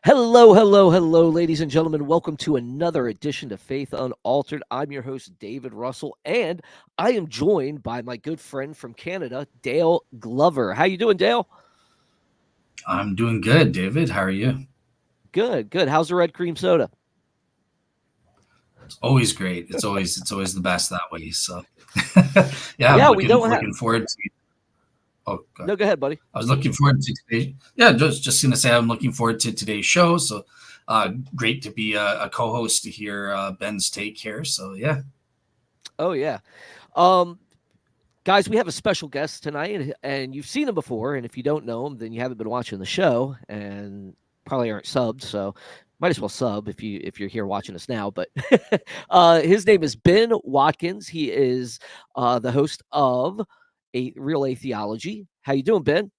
Hello, hello, hello, ladies and gentlemen. Welcome to another edition of Faith Unaltered. I'm your host, David Russell, and I am joined by my good friend from Canada, Dale Glover. How you doing, Dale? I'm doing good, David. How are you? Good, good. How's the red cream soda? It's always great. It's always the best that way. So, yeah, I'm Yeah, we looking don't have. looking forward to. Oh, God. No, go ahead, buddy. I was looking forward to today. Yeah, just gonna say I'm looking forward to today's show. So, great to be a co-host to hear Ben's take here. So, yeah. Oh yeah, um, guys, we have a special guest tonight, and you've seen him before. And if you don't know him, then you haven't been watching the show, and probably aren't subbed. So might as well sub if you're here watching us now. But his name is Ben Watkins. He is the host of a Real Atheology. How you doing, Ben?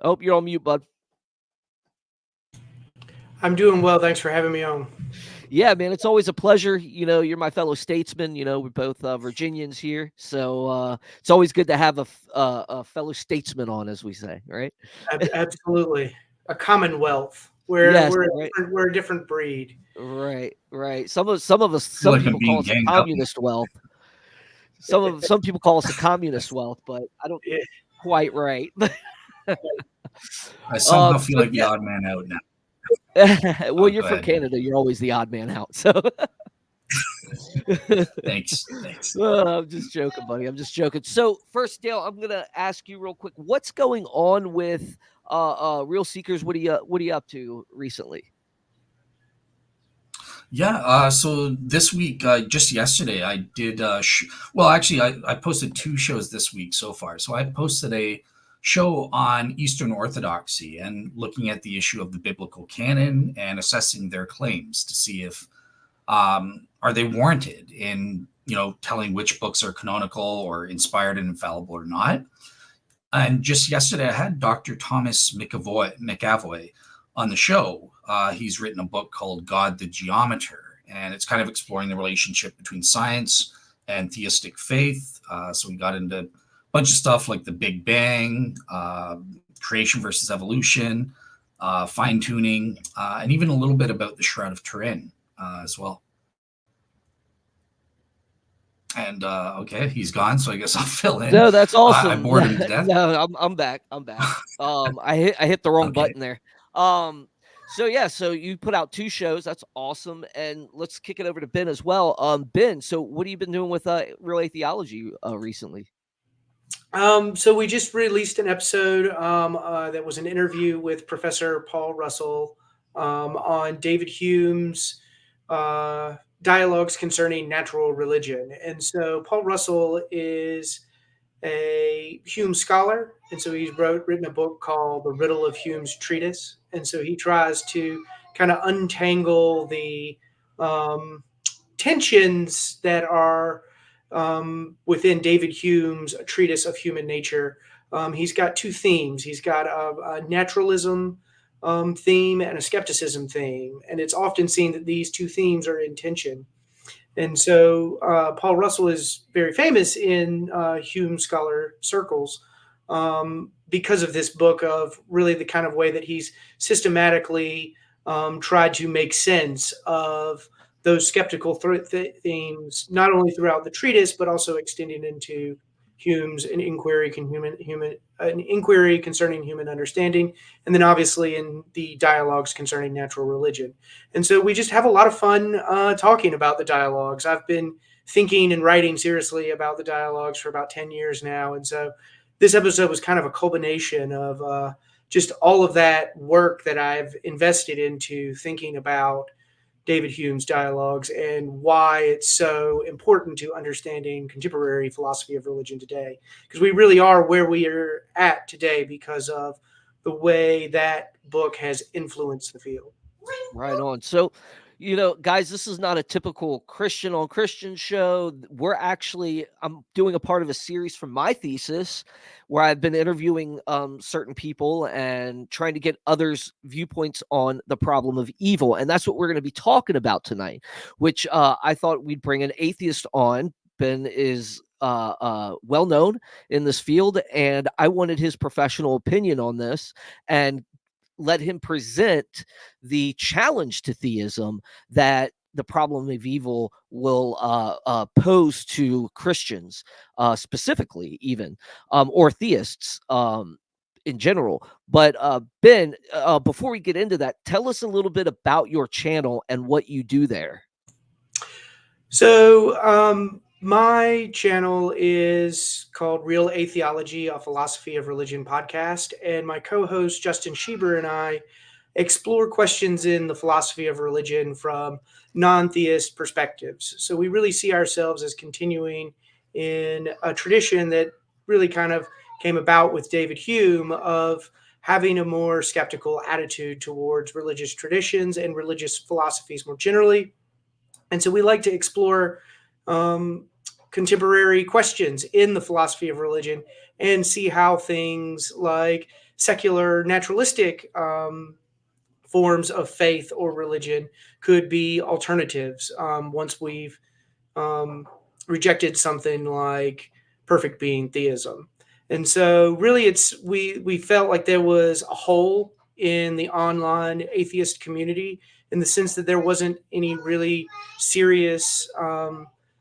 Oh, you're on mute, bud. I'm doing well. Thanks for having me on. Yeah, man, it's always a pleasure. You're my fellow statesman. We're both Virginians here, so it's always good to have a fellow statesman on, as we say, right? Absolutely, a commonwealth. We're Yes, we're a right, we're a different breed. right, right. Some of us, I feel some like I'm people call being us a ganged up now. communist wealth. Some people call us a communist wealth, but I don't Yeah, quite right. I somehow feel So like the yeah, odd man out now. well, you're Go from ahead. Canada. You're always the odd man out. So Thanks. I'm just joking, buddy. I'm just joking. So first, Dale, I'm gonna ask you real quick, what's going on with Real Seekers? What are you up to recently? Yeah, so this week, just yesterday, I did. Well, actually, I posted two shows this week so far. So I posted a show on Eastern Orthodoxy and looking at the issue of the biblical canon and assessing their claims to see if are they warranted in telling which books are canonical or inspired and infallible or not. And just yesterday, I had Dr. Thomas McAvoy on the show. He's written a book called God the Geometer, and it's kind of exploring the relationship between science and theistic faith. So we got into a bunch of stuff like the Big Bang, creation versus evolution, fine tuning, and even a little bit about the Shroud of Turin as well. And okay, he's gone, so I guess I'll fill in. No, that's I awesome. bored him to death. No, I'm back. I'm back. I hit the wrong Okay. button there. Um, so yeah, so you put out two shows. That's awesome. And let's kick it over to Ben as well. Ben, so what have you been doing with Relay Theology recently? so we just released an episode that was an interview with Professor Paul Russell on David Hume's dialogues concerning natural religion. And so Paul Russell is a Hume scholar, and so he's written a book called The Riddle of Hume's Treatise. And so he tries to kind of untangle the um, tensions that are within David Hume's treatise of human nature. He's got two themes. He's got a naturalism theme and a skepticism theme, and it's often seen that these two themes are in tension. And so Paul Russell is very famous in Hume scholar circles because of this book, of really the kind of way that he's systematically tried to make sense of those skeptical themes, not only throughout the treatise, but also extending into Hume's an inquiry concerning human understanding, and then obviously in the dialogues concerning natural religion. And so we just have a lot of fun talking about the dialogues. I've been thinking and writing seriously about the dialogues for about 10 years now. And so this episode was kind of a culmination of just all of that work that I've invested into thinking about David Hume's dialogues and why it's so important to understanding contemporary philosophy of religion today. Because we really are where we are at today because of the way that book has influenced the field. Right on. So, guys, this is not a typical Christian on Christian show. I'm doing a part of a series from my thesis where I've been interviewing certain people and trying to get others' viewpoints on the problem of evil. And that's what we're going to be talking about tonight, which I thought we'd bring an atheist on. Ben is well known in this field, and I wanted his professional opinion on this. And let him present the challenge to theism that the problem of evil will pose to Christians, specifically, even, or theists in general. But Ben, before we get into that, tell us a little bit about your channel and what you do there. So, my channel is called Real Atheology, a Philosophy of Religion podcast, and my co-host Justin Schieber and I explore questions in the philosophy of religion from non-theist perspectives. So we really see ourselves as continuing in a tradition that really kind of came about with David Hume of having a more skeptical attitude towards religious traditions and religious philosophies more generally. And so we like to explore contemporary questions in the philosophy of religion and see how things like secular, naturalistic forms of faith or religion could be alternatives once we've rejected something like perfect being theism. And so really we felt like there was a hole in the online atheist community in the sense that there wasn't any really serious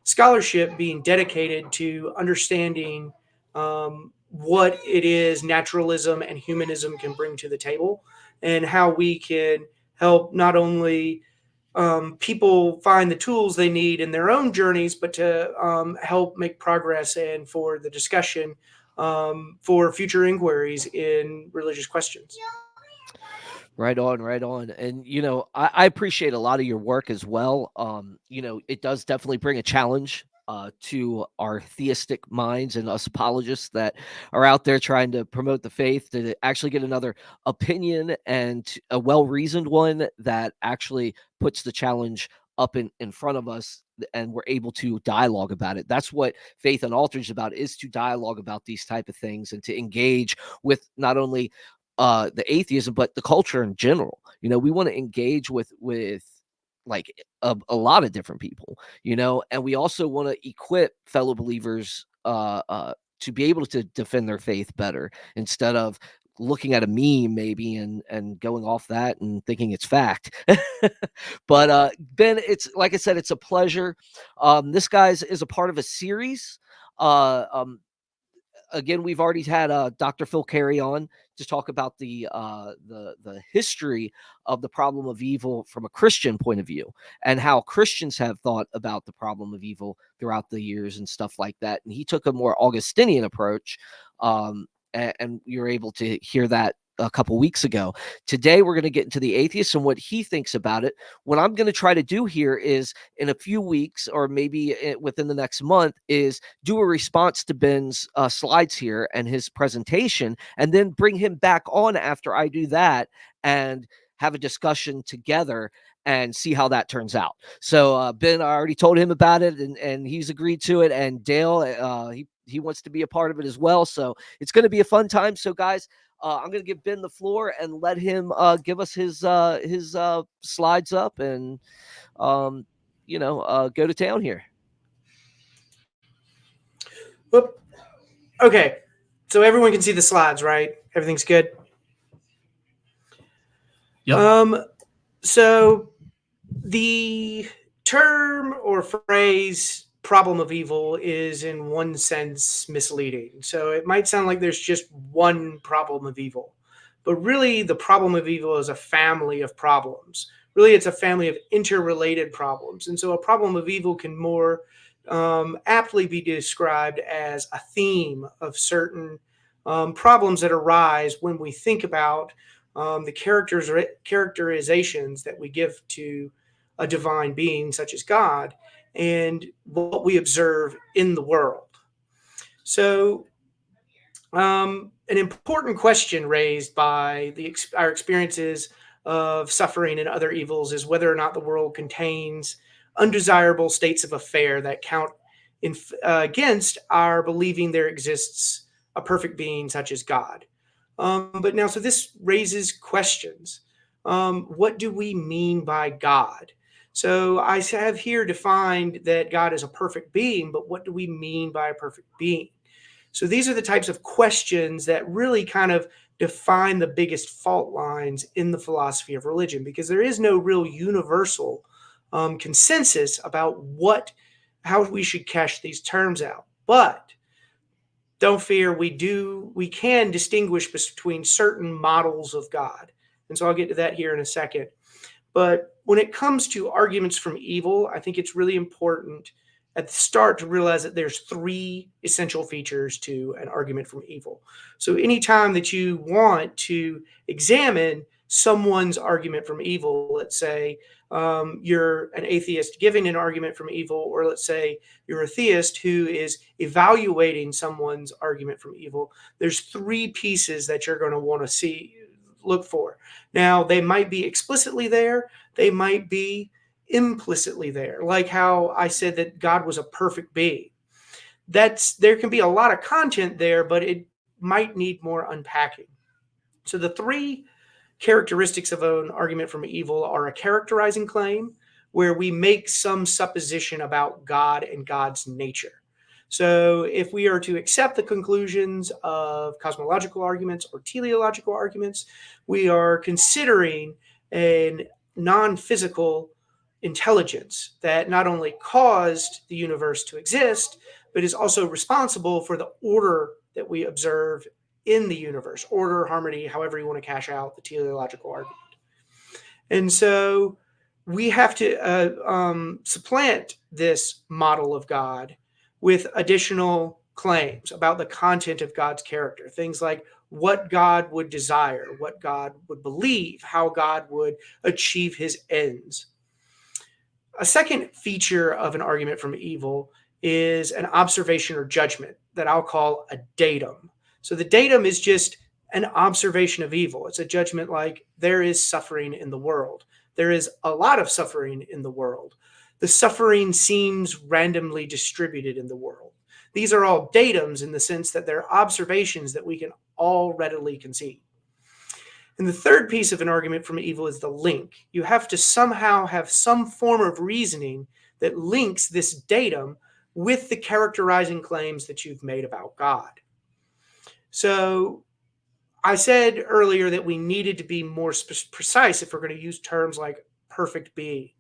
scholarship being dedicated to understanding what it is naturalism and humanism can bring to the table, and how we can help not only people find the tools they need in their own journeys, but to help make progress and for the discussion for future inquiries in religious questions. Right on, right on. And I appreciate a lot of your work as well. It does definitely bring a challenge to our theistic minds and us apologists that are out there trying to promote the faith, to actually get another opinion, and a well-reasoned one that actually puts the challenge up in front of us, and we're able to dialogue about it. That's what Faith Unaltered is about, is to dialogue about these type of things and to engage with not only the atheism, but the culture in general. We want to engage with like a lot of different people, and we also want to equip fellow believers to be able to defend their faith better, instead of looking at a meme maybe and going off that and thinking it's fact. But Ben, it's like I said, it's a pleasure. This guy's is a part of a series. uh um Again, we've already had Dr. Phil Carey on to talk about the history of the problem of evil from a Christian point of view, and how Christians have thought about the problem of evil throughout the years and stuff like that. And he took a more Augustinian approach, and you're able to hear that a couple weeks ago. Today, we're going to get into the atheist and what he thinks about it. What I'm going to try to do here is, in a few weeks, or maybe within the next month, is do a response to Ben's slides here and his presentation, and then bring him back on after I do that and have a discussion together and see how that turns out. So Ben, I already told him about it, and he's agreed to it. And Dale, he wants to be a part of it as well. So it's going to be a fun time. So guys, I'm going to give Ben the floor and let him give us his slides up, and go to town here. Whoop. Okay, so everyone can see the slides, right? Everything's good. Yep. So the term or phrase problem of evil is in one sense misleading. So it might sound like there's just one problem of evil, but really the problem of evil is a family of problems. Really, it's a family of interrelated problems. And so a problem of evil can more aptly be described as a theme of certain problems that arise when we think about the characterizations that we give to a divine being such as God, and what we observe in the world. So an important question raised by our experiences of suffering and other evils is whether or not the world contains undesirable states of affair that count against our believing there exists a perfect being such as God. But now, so this raises questions. What do we mean by God? So I have here defined that God is a perfect being, but what do we mean by a perfect being? So these are the types of questions that really kind of define the biggest fault lines in the philosophy of religion, because there is no real universal consensus about how we should cash these terms out. But don't fear, we can distinguish between certain models of God. And so I'll get to that here in a second. But when it comes to arguments from evil, I think it's really important at the start to realize that there's three essential features to an argument from evil. So anytime that you want to examine someone's argument from evil, let's say you're an atheist giving an argument from evil, or let's say you're a theist who is evaluating someone's argument from evil, there's three pieces that you're going to want to look for. Now, they might be explicitly there, they might be implicitly there, like how I said that God was a perfect being. There can be a lot of content there, but it might need more unpacking. So the three characteristics of an argument from evil are a characterizing claim, where we make some supposition about God and God's nature. So if we are to accept the conclusions of cosmological arguments or teleological arguments, we are considering a non-physical intelligence that not only caused the universe to exist, but is also responsible for the order that we observe in the universe. Order, harmony, however you want to cash out the teleological argument. And so we have to supplant this model of God with additional claims about the content of God's character. Things like what God would desire, what God would believe, how God would achieve his ends. A second feature of an argument from evil is an observation or judgment that I'll call a datum. So the datum is just an observation of evil. It's a judgment like there is suffering in the world. There is a lot of suffering in the world. The suffering seems randomly distributed in the world. These are all datums in the sense that they're observations that we can all readily conceive. And the third piece of an argument from evil is the link. You have to somehow have some form of reasoning that links this datum with the characterizing claims that you've made about God. So I said earlier that we needed to be more precise if we're going to use terms like perfect being.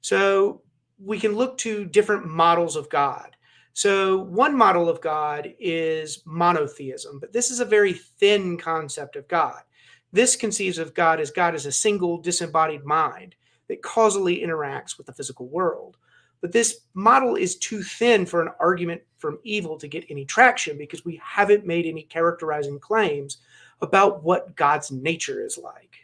So we can look to different models of God. So one model of God is monotheism, but this is a very thin concept of God. This conceives of God as a single disembodied mind that causally interacts with the physical world. But this model is too thin for an argument from evil to get any traction because we haven't made any characterizing claims about what God's nature is like.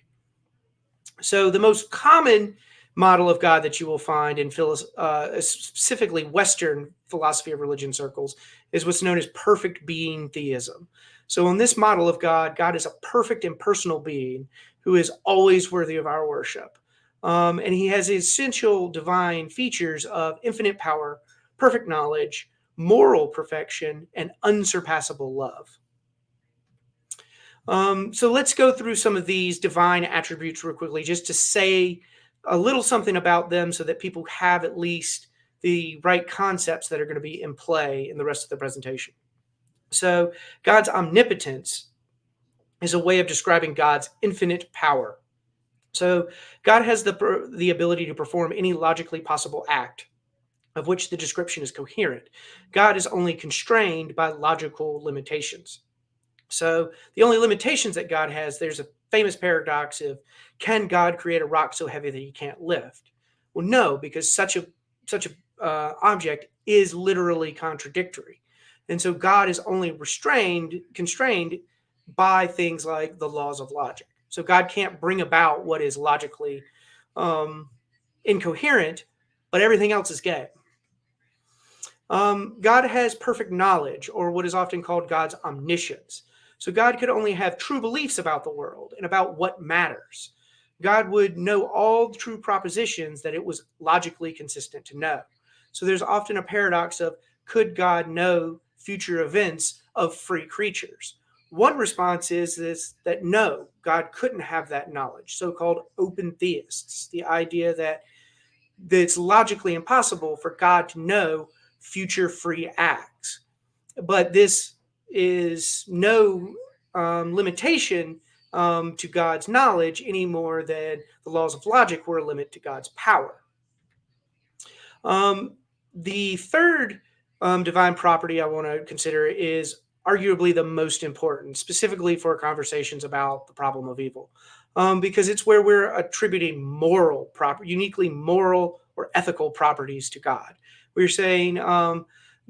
So the most common model of God that you will find in specifically Western philosophy of religion circles is what's known as perfect being theism. So in this model of God, God is a perfect impersonal being who is always worthy of our worship. And he has essential divine features of infinite power, perfect knowledge, moral perfection, and unsurpassable love. So let's go through some of these divine attributes real quickly, just to say a little something about them so that people have at least the right concepts that are going to be in play in the rest of the presentation. So God's omnipotence is a way of describing God's infinite power. So God has the ability to perform any logically possible act of which the description is coherent. God is only constrained by logical limitations. So the only limitations that God has, there's a famous paradox of, can God create a rock so heavy that he can't lift? Well, no, because such a object is literally contradictory. And so God is only constrained by things like the laws of logic. So God can't bring about what is logically incoherent, but everything else is game. God has perfect knowledge, or what is often called God's omniscience. So God could only have true beliefs about the world and about what matters. God would know all the true propositions that it was logically consistent to know. So there's often a paradox of, could God know future events of free creatures? One response is that no, God couldn't have that knowledge, so-called open theists, the idea that it's logically impossible for God to know future free acts. But this is no limitation to God's knowledge any more than the laws of logic were a limit to God's power. The third divine property I want to consider is arguably the most important, specifically for conversations about the problem of evil, because it's where we're attributing uniquely moral or ethical properties to God. We're saying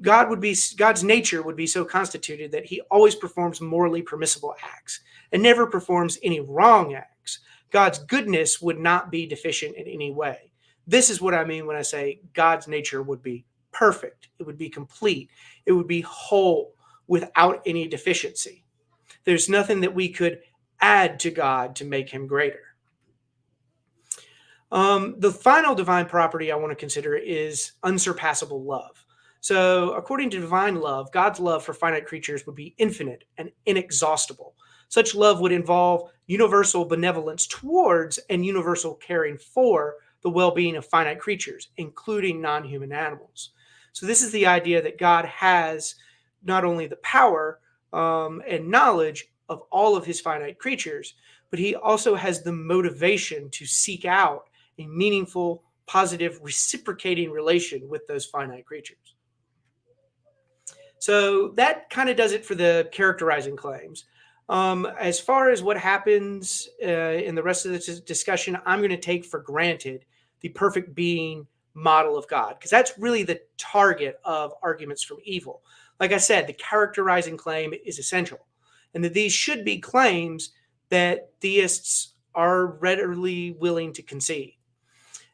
God's nature would be so constituted that he always performs morally permissible acts and never performs any wrong acts. God's goodness would not be deficient in any way. This is what I mean when I say God's nature would be perfect. It would be complete. It would be whole without any deficiency. There's nothing that we could add to God to make him greater. The final divine property I want to consider is unsurpassable love. So according to divine love, God's love for finite creatures would be infinite and inexhaustible. Such love would involve universal benevolence towards and universal caring for the well-being of finite creatures, including non-human animals. So this is the idea that God has not only the power and knowledge of all of his finite creatures, but he also has the motivation to seek out a meaningful, positive, reciprocating relation with those finite creatures. So that kind of does it for the characterizing claims. As far as what happens in the rest of this discussion, I'm going to take for granted the perfect being model of God, because that's really the target of arguments from evil. Like I said, the characterizing claim is essential, and that these should be claims that theists are readily willing to concede.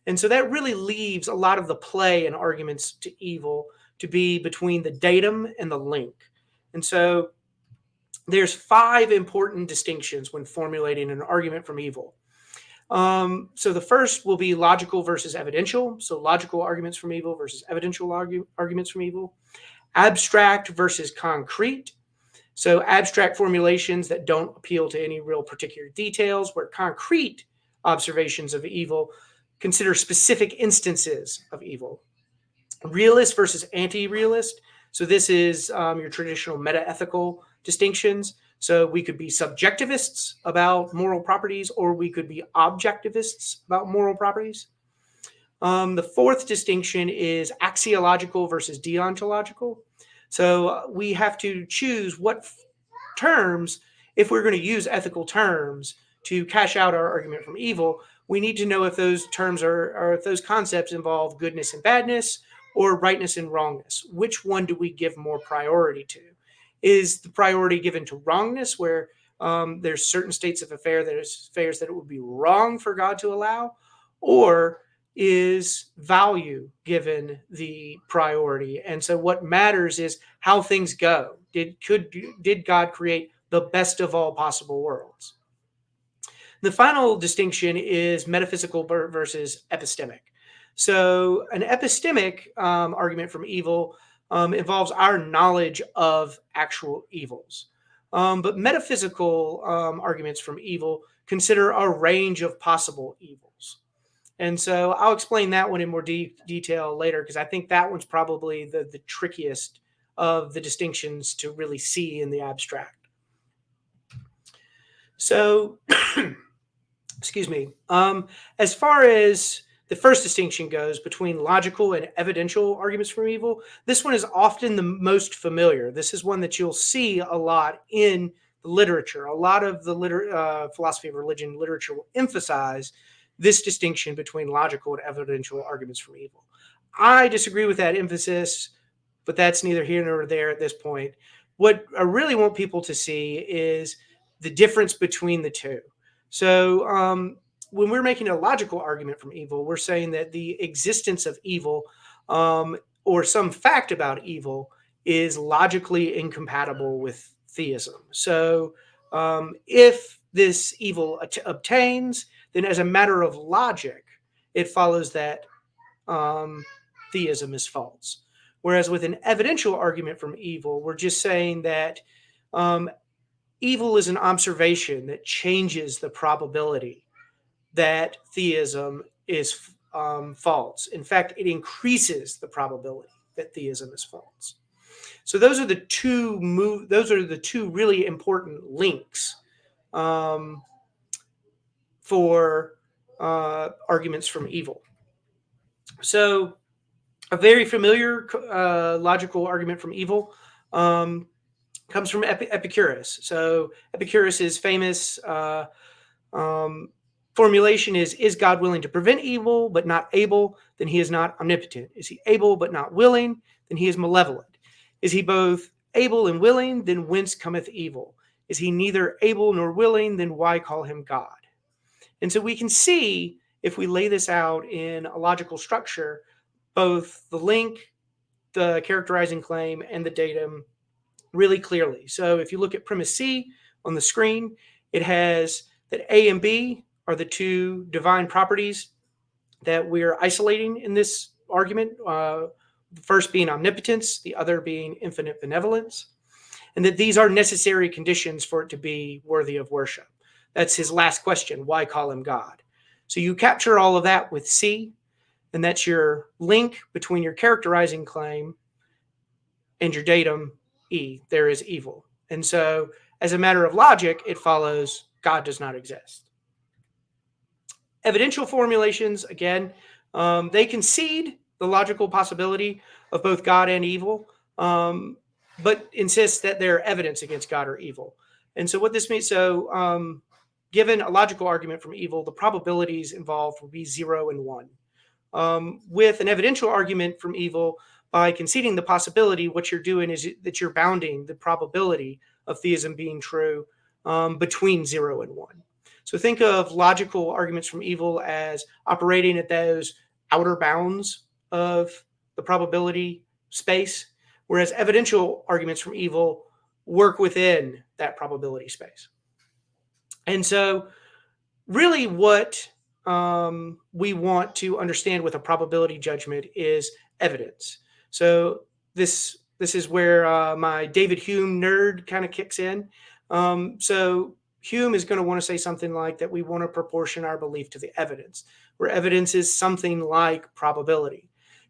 And so that really leaves a lot of the play in arguments to evil to be between the datum and the link. And so there's 5 important distinctions when formulating an argument from evil. So the first will be logical versus evidential. So logical arguments from evil versus evidential arguments from evil. Abstract versus concrete. So abstract formulations that don't appeal to any real particular details, where concrete observations of evil consider specific instances of evil. Realist versus anti-realist. So this is your traditional meta-ethical distinctions. So we could be subjectivists about moral properties, or we could be objectivists about moral properties. The fourth distinction is axiological versus deontological. So we have to choose what terms, if we're going to use ethical terms to cash out our argument from evil, we need to know if those terms or if those concepts involve goodness and badness or rightness and wrongness. Which one do we give more priority to? Is the priority given to wrongness, where there's certain states of affairs that it would be wrong for God to allow, or is value given the priority? And so what matters is how things go. Did God create the best of all possible worlds? The final distinction is metaphysical versus epistemic. So an epistemic argument from evil involves our knowledge of actual evils. But metaphysical arguments from evil consider a range of possible evils. And so I'll explain that one in more detail later, because I think that one's probably the trickiest of the distinctions to really see in the abstract. So, excuse me. As far as the first distinction goes between logical and evidential arguments from evil, this one is often the most familiar. This is one that you'll see a lot in the literature. A lot of the philosophy of religion literature will emphasize this distinction between logical and evidential arguments from evil. I disagree with that emphasis, but that's neither here nor there at this point. What I really want people to see is the difference between the two. So when we're making a logical argument from evil, we're saying that the existence of evil or some fact about evil is logically incompatible with theism. So if this evil obtains, then as a matter of logic, it follows that theism is false. Whereas with an evidential argument from evil, we're just saying that evil is an observation that changes the probability that theism is false. In fact, it increases the probability that theism is false. So those are the two really important links for arguments from evil. So a very familiar logical argument from evil comes from Epicurus. So Epicurus's famous formulation is God willing to prevent evil but not able? Then he is not omnipotent. Is he able but not willing? Then he is malevolent. Is he both able and willing? Then whence cometh evil? Is he neither able nor willing? Then why call him God? And so we can see, if we lay this out in a logical structure, both the link, the characterizing claim, and the datum really clearly. So if you look at premise C on the screen, it has that A and B are the two divine properties that we're isolating in this argument. The first being omnipotence, the other being infinite benevolence, and that these are necessary conditions for it to be worthy of worship. That's his last question, why call him God? So you capture all of that with C, and that's your link between your characterizing claim and your datum, E, there is evil. And so as a matter of logic, it follows God does not exist. Evidential formulations, again, they concede the logical possibility of both God and evil, but insist that they're evidence against God or evil. And so what this means, given a logical argument from evil, the probabilities involved will be 0 and 1. With an evidential argument from evil, by conceding the possibility, what you're doing is that you're bounding the probability of theism being true between 0 and 1. So think of logical arguments from evil as operating at those outer bounds of the probability space, whereas evidential arguments from evil work within that probability space. And so really what we want to understand with a probability judgment is evidence. So this is where my David Hume nerd kind of kicks in. So Hume is going to want to say something like that we want to proportion our belief to the evidence, where evidence is something like probability.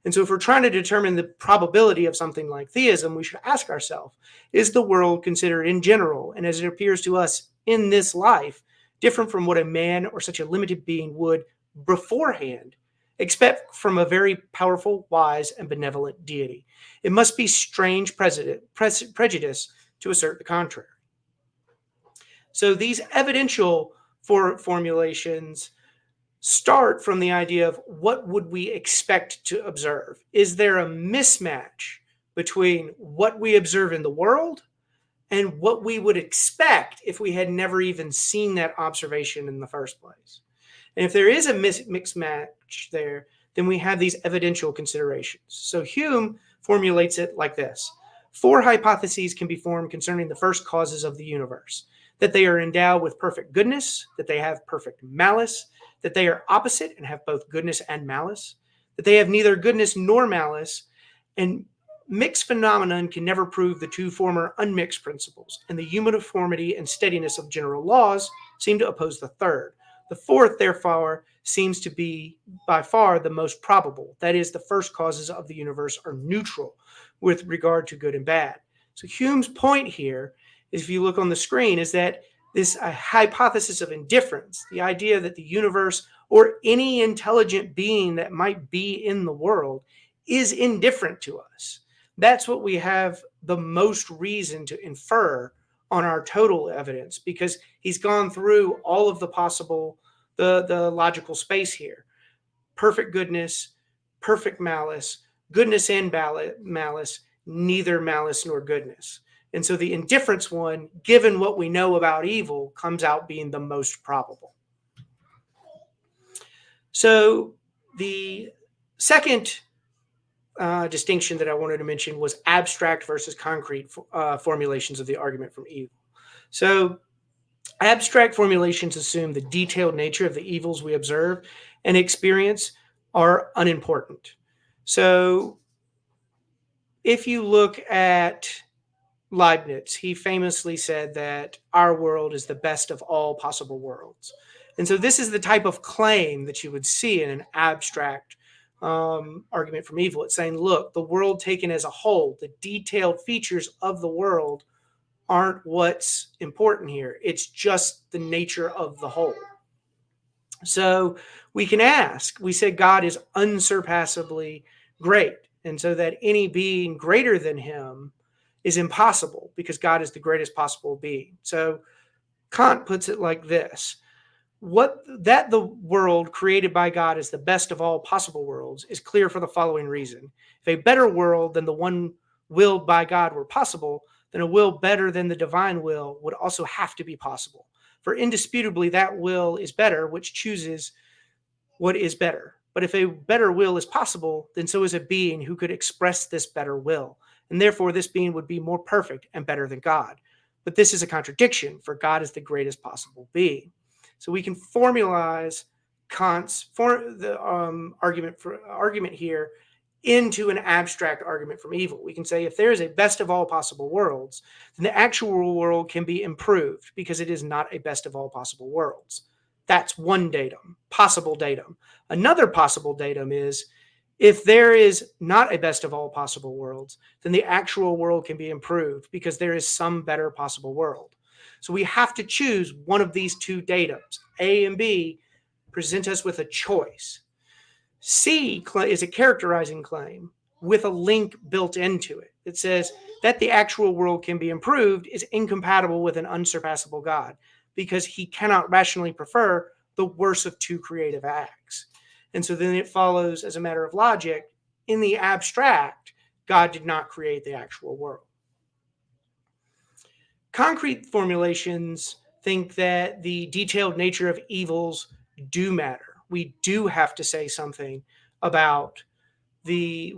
And so if we're trying to determine the probability of something like theism, we should ask ourselves, is the world considered in general, and as it appears to us in this life, different from what a man or such a limited being would beforehand expect from a very powerful, wise, and benevolent deity? It must be strange prejudice to assert the contrary. So these evidential formulations start from the idea of what would we expect to observe? Is there a mismatch between what we observe in the world and what we would expect if we had never even seen that observation in the first place? And if there is a mixed match there, then we have these evidential considerations. So Hume formulates it like this. 4 hypotheses can be formed concerning the first causes of the universe: that they are endowed with perfect goodness, that they have perfect malice, that they are opposite and have both goodness and malice, that they have neither goodness nor malice, and mixed phenomenon can never prove the two former unmixed principles, and the uniformity and steadiness of general laws seem to oppose the third. The fourth, therefore, seems to be by far the most probable. That is, the first causes of the universe are neutral with regard to good and bad. So Hume's point here, if you look on the screen, is that this hypothesis of indifference, the idea that the universe or any intelligent being that might be in the world is indifferent to us. That's what we have the most reason to infer on our total evidence, because he's gone through all of the possible, the logical space here. Perfect goodness, perfect malice, goodness and malice, neither malice nor goodness. And so the indifference one, given what we know about evil, comes out being the most probable. So the second distinction that I wanted to mention was abstract versus concrete formulations of the argument from evil. So abstract formulations assume the detailed nature of the evils we observe and experience are unimportant. So if you look at Leibniz, he famously said that our world is the best of all possible worlds. And so this is the type of claim that you would see in an abstract argument from evil. It's saying, look, the world taken as a whole, the detailed features of the world aren't what's important here. It's just the nature of the whole. So we can ask, we said God is unsurpassably great. And so that any being greater than him is impossible because God is the greatest possible being. So Kant puts it like this: that the world created by God is the best of all possible worlds is clear for the following reason. If a better world than the one willed by God were possible, then a will better than the divine will would also have to be possible. For indisputably that will is better, which chooses what is better. But if a better will is possible, then so is a being who could express this better will. And therefore this being would be more perfect and better than God. But this is a contradiction, for God is the greatest possible being. So we can formalize Kant's argument here into an abstract argument from evil. We can say if there is a best of all possible worlds, then the actual world can be improved because it is not a best of all possible worlds. That's one datum, possible datum. Another possible datum is if there is not a best of all possible worlds, then the actual world can be improved because there is some better possible world. So we have to choose one of these two datums. A and B present us with a choice. C is a characterizing claim with a link built into it. It says that the actual world can be improved is incompatible with an unsurpassable God because he cannot rationally prefer the worst of two creative acts. And so then it follows as a matter of logic, in the abstract, God did not create the actual world. Concrete formulations think that the detailed nature of evils do matter. We do have to say something about the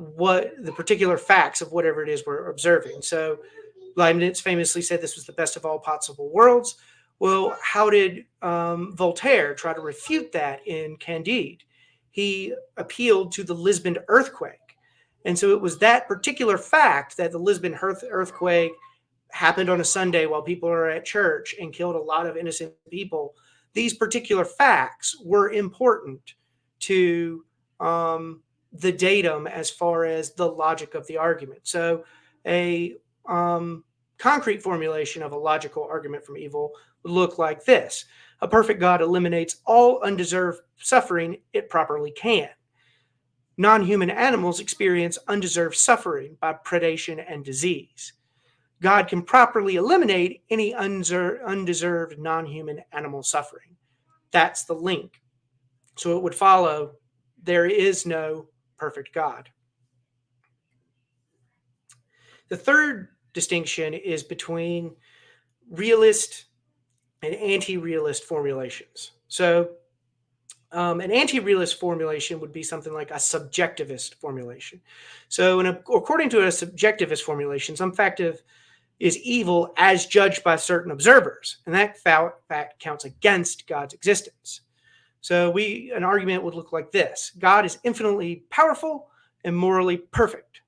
particular facts of whatever it is we're observing. So Leibniz famously said this was the best of all possible worlds. Well, how did Voltaire try to refute that in Candide? He appealed to the Lisbon earthquake. And so it was that particular fact that the Lisbon earthquake happened on a Sunday while people are at church and killed a lot of innocent people. These particular facts were important to the datum as far as the logic of the argument. So a concrete formulation of a logical argument from evil would look like this. A perfect God eliminates all undeserved suffering it properly can. Non-human animals experience undeserved suffering by predation and disease. God can properly eliminate any undeserved non-human animal suffering. That's the link. So it would follow there is no perfect God. The third distinction is between realist and anti-realist formulations. So an anti-realist formulation would be something like a subjectivist formulation. So according to a subjectivist formulation, some fact is evil as judged by certain observers, and that fact counts against God's existence. So an argument would look like this: God is infinitely powerful and morally perfect.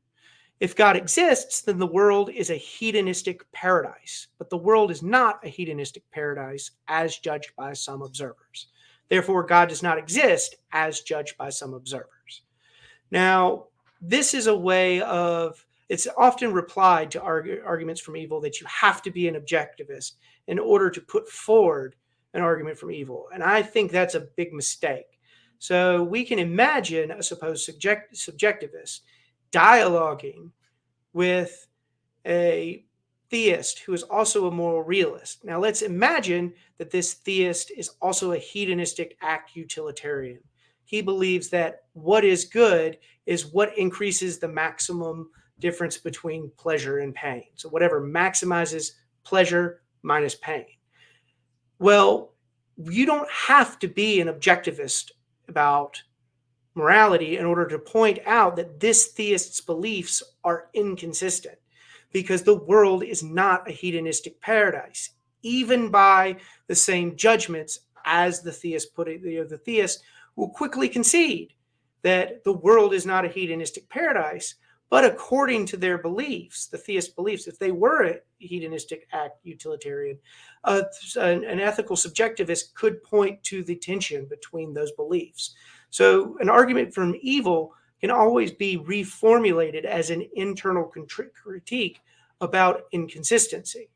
If God exists, then the world is a hedonistic paradise, but the world is not a hedonistic paradise as judged by some observers. Therefore, God does not exist as judged by some observers. Now, this is a way of, it's often replied to arguments from evil that you have to be an objectivist in order to put forward an argument from evil. And I think that's a big mistake. So we can imagine a supposed subjectivist dialoguing with a theist who is also a moral realist. Now let's imagine that this theist is also a hedonistic act utilitarian. He believes that what is good is what increases the maximum difference between pleasure and pain. So whatever maximizes pleasure minus pain. Well, you don't have to be an objectivist about morality in order to point out that this theist's beliefs are inconsistent, because the world is not a hedonistic paradise, even by the same judgments as the theist put it. The theist will quickly concede that the world is not a hedonistic paradise, but according to their beliefs, the theist beliefs, if they were a hedonistic act utilitarian, an ethical subjectivist could point to the tension between those beliefs. So an argument from evil can always be reformulated as an internal critique about inconsistency.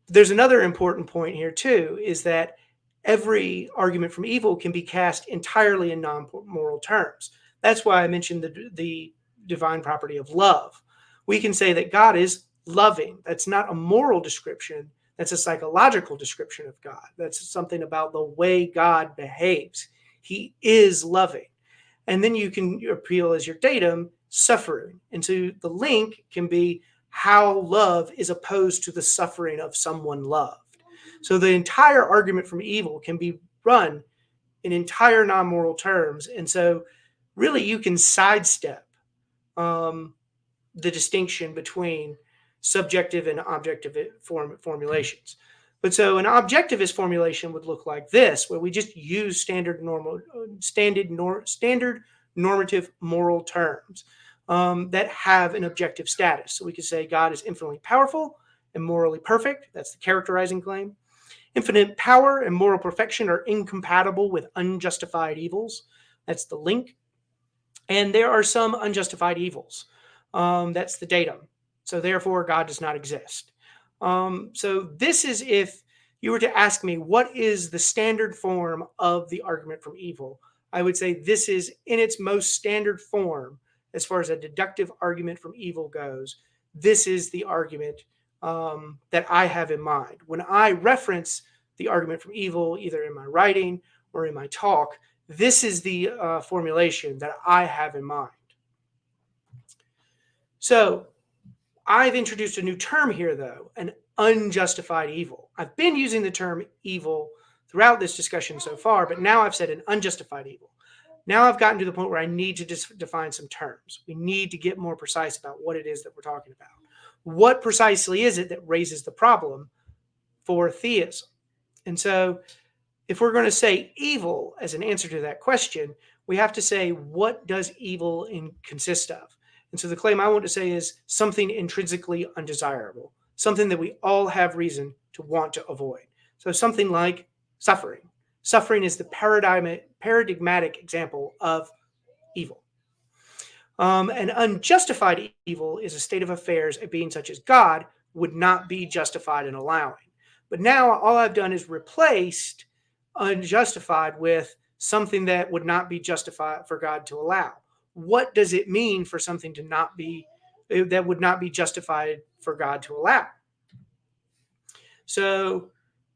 There's another important point here too, is that every argument from evil can be cast entirely in non-moral terms. That's why I mentioned the divine property of love. We can say that God is loving. That's not a moral description. That's a psychological description of God. That's something about the way God behaves. He is loving. And then you can appeal as your datum suffering. And so the link can be how love is opposed to the suffering of someone loved. So the entire argument from evil can be run in entire non-moral terms. And so really you can sidestep the distinction between subjective and objective formulations. But so an objectivist formulation would look like this, where we just use standard normative moral terms that have an objective status. So we could say God is infinitely powerful and morally perfect. That's the characterizing claim. Infinite power and moral perfection are incompatible with unjustified evils. That's the link. And there are some unjustified evils. That's the datum. So therefore, God does not exist. So this is if you were to ask me, what is the standard form of the argument from evil? I would say this is in its most standard form, as far as a deductive argument from evil goes. This is the argument that I have in mind. When I reference the argument from evil, either in my writing or in my talk, this is the formulation that I have in mind. So I've introduced a new term here, though, an unjustified evil. I've been using the term evil throughout this discussion so far, but now I've said an unjustified evil. Now I've gotten to the point where I need to define some terms. We need to get more precise about what it is that we're talking about. What precisely is it that raises the problem for theism? And so if we're going to say evil as an answer to that question, we have to say, what does evil consist of? And so the claim I want to say is something intrinsically undesirable, something that we all have reason to want to avoid. So something like suffering. Suffering is the paradigmatic example of evil. An unjustified evil is a state of affairs a being such as God would not be justified in allowing. But now all I've done is replaced unjustified with something that would not be justified for God to allow. What does it mean for something to not be, that would not be justified for God to allow? So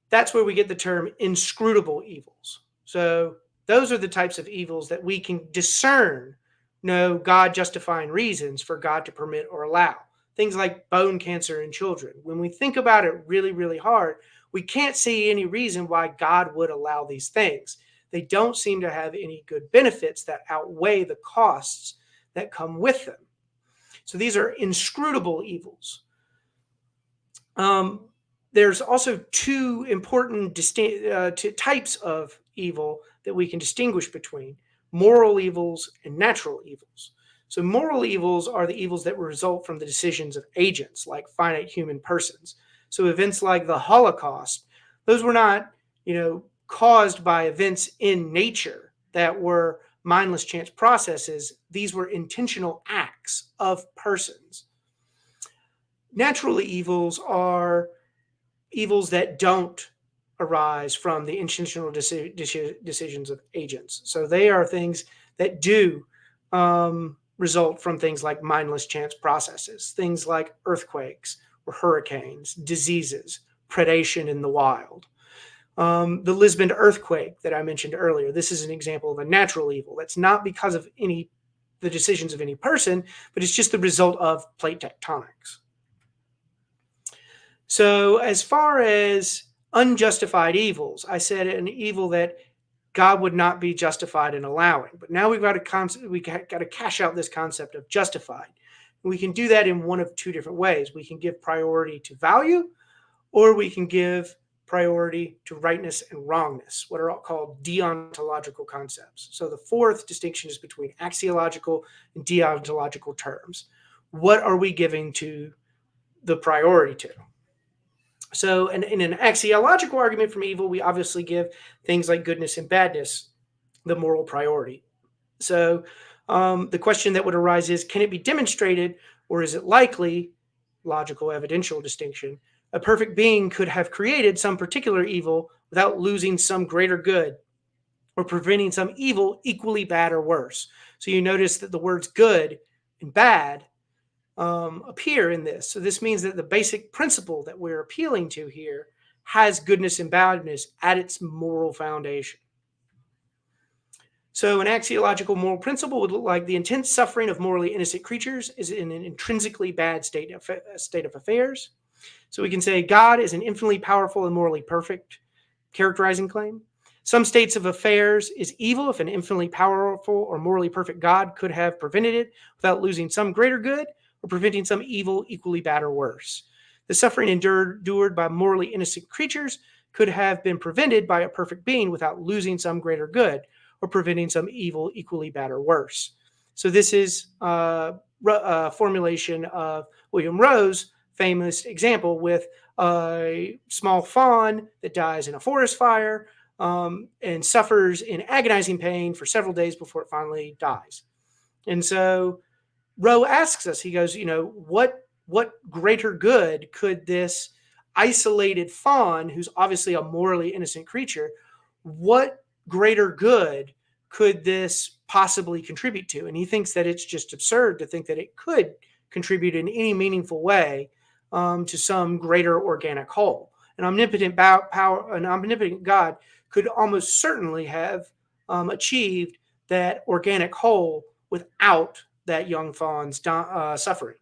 that's where we get the term inscrutable evils. So those are the types of evils that we can discern no God justifying reasons for God to permit or allow. Things like bone cancer in children. When we think about it really, really hard, we can't see any reason why God would allow these things. They don't seem to have any good benefits that outweigh the costs that come with them. So these are inscrutable evils. There's also two important types of evil that we can distinguish between: moral evils and natural evils. So moral evils are the evils that result from the decisions of agents, like finite human persons. So events like the Holocaust, those were not, caused by events in nature that were mindless chance processes. These were intentional acts of persons. Natural evils are evils that don't arise from the intentional decisions of agents. So they are things that do result from things like mindless chance processes, things like earthquakes or hurricanes, diseases, predation in the wild. The Lisbon earthquake that I mentioned earlier, this is an example of a natural evil. That's not because of the decisions of any person, but it's just the result of plate tectonics. So as far as unjustified evils, I said an evil that God would not be justified in allowing. But now we've got to cash out this concept of justified. We can do that in one of two different ways. We can give priority to value, or we can give priority to rightness and wrongness, what are all called deontological concepts. So the fourth distinction is between axiological and deontological terms. What are we giving to the priority to? So in an axiological argument from evil, we obviously give things like goodness and badness the moral priority. So The question that would arise is, can it be demonstrated, or is it likely, logical evidential distinction, a perfect being could have created some particular evil without losing some greater good or preventing some evil equally bad or worse? So you notice that the words good and bad appear in this. So this means that the basic principle that we're appealing to here has goodness and badness at its moral foundation. So an axiological moral principle would look like the intense suffering of morally innocent creatures is in an intrinsically bad state of affairs. So we can say God is an infinitely powerful and morally perfect characterizing claim. Some states of affairs is evil if an infinitely powerful or morally perfect God could have prevented it without losing some greater good or preventing some evil equally bad or worse. The suffering endured by morally innocent creatures could have been prevented by a perfect being without losing some greater good or preventing some evil equally bad or worse. So this is a formulation of William Rowe's famous example with a small fawn that dies in a forest fire and suffers in agonizing pain for several days before it finally dies. And so Rowe asks us, he goes, what greater good could this isolated fawn, who's obviously a morally innocent creature, what greater good could this possibly contribute to? And he thinks that it's just absurd to think that it could contribute in any meaningful way to some greater organic whole. An omnipotent God could almost certainly have achieved that organic whole without that young fawn's suffering.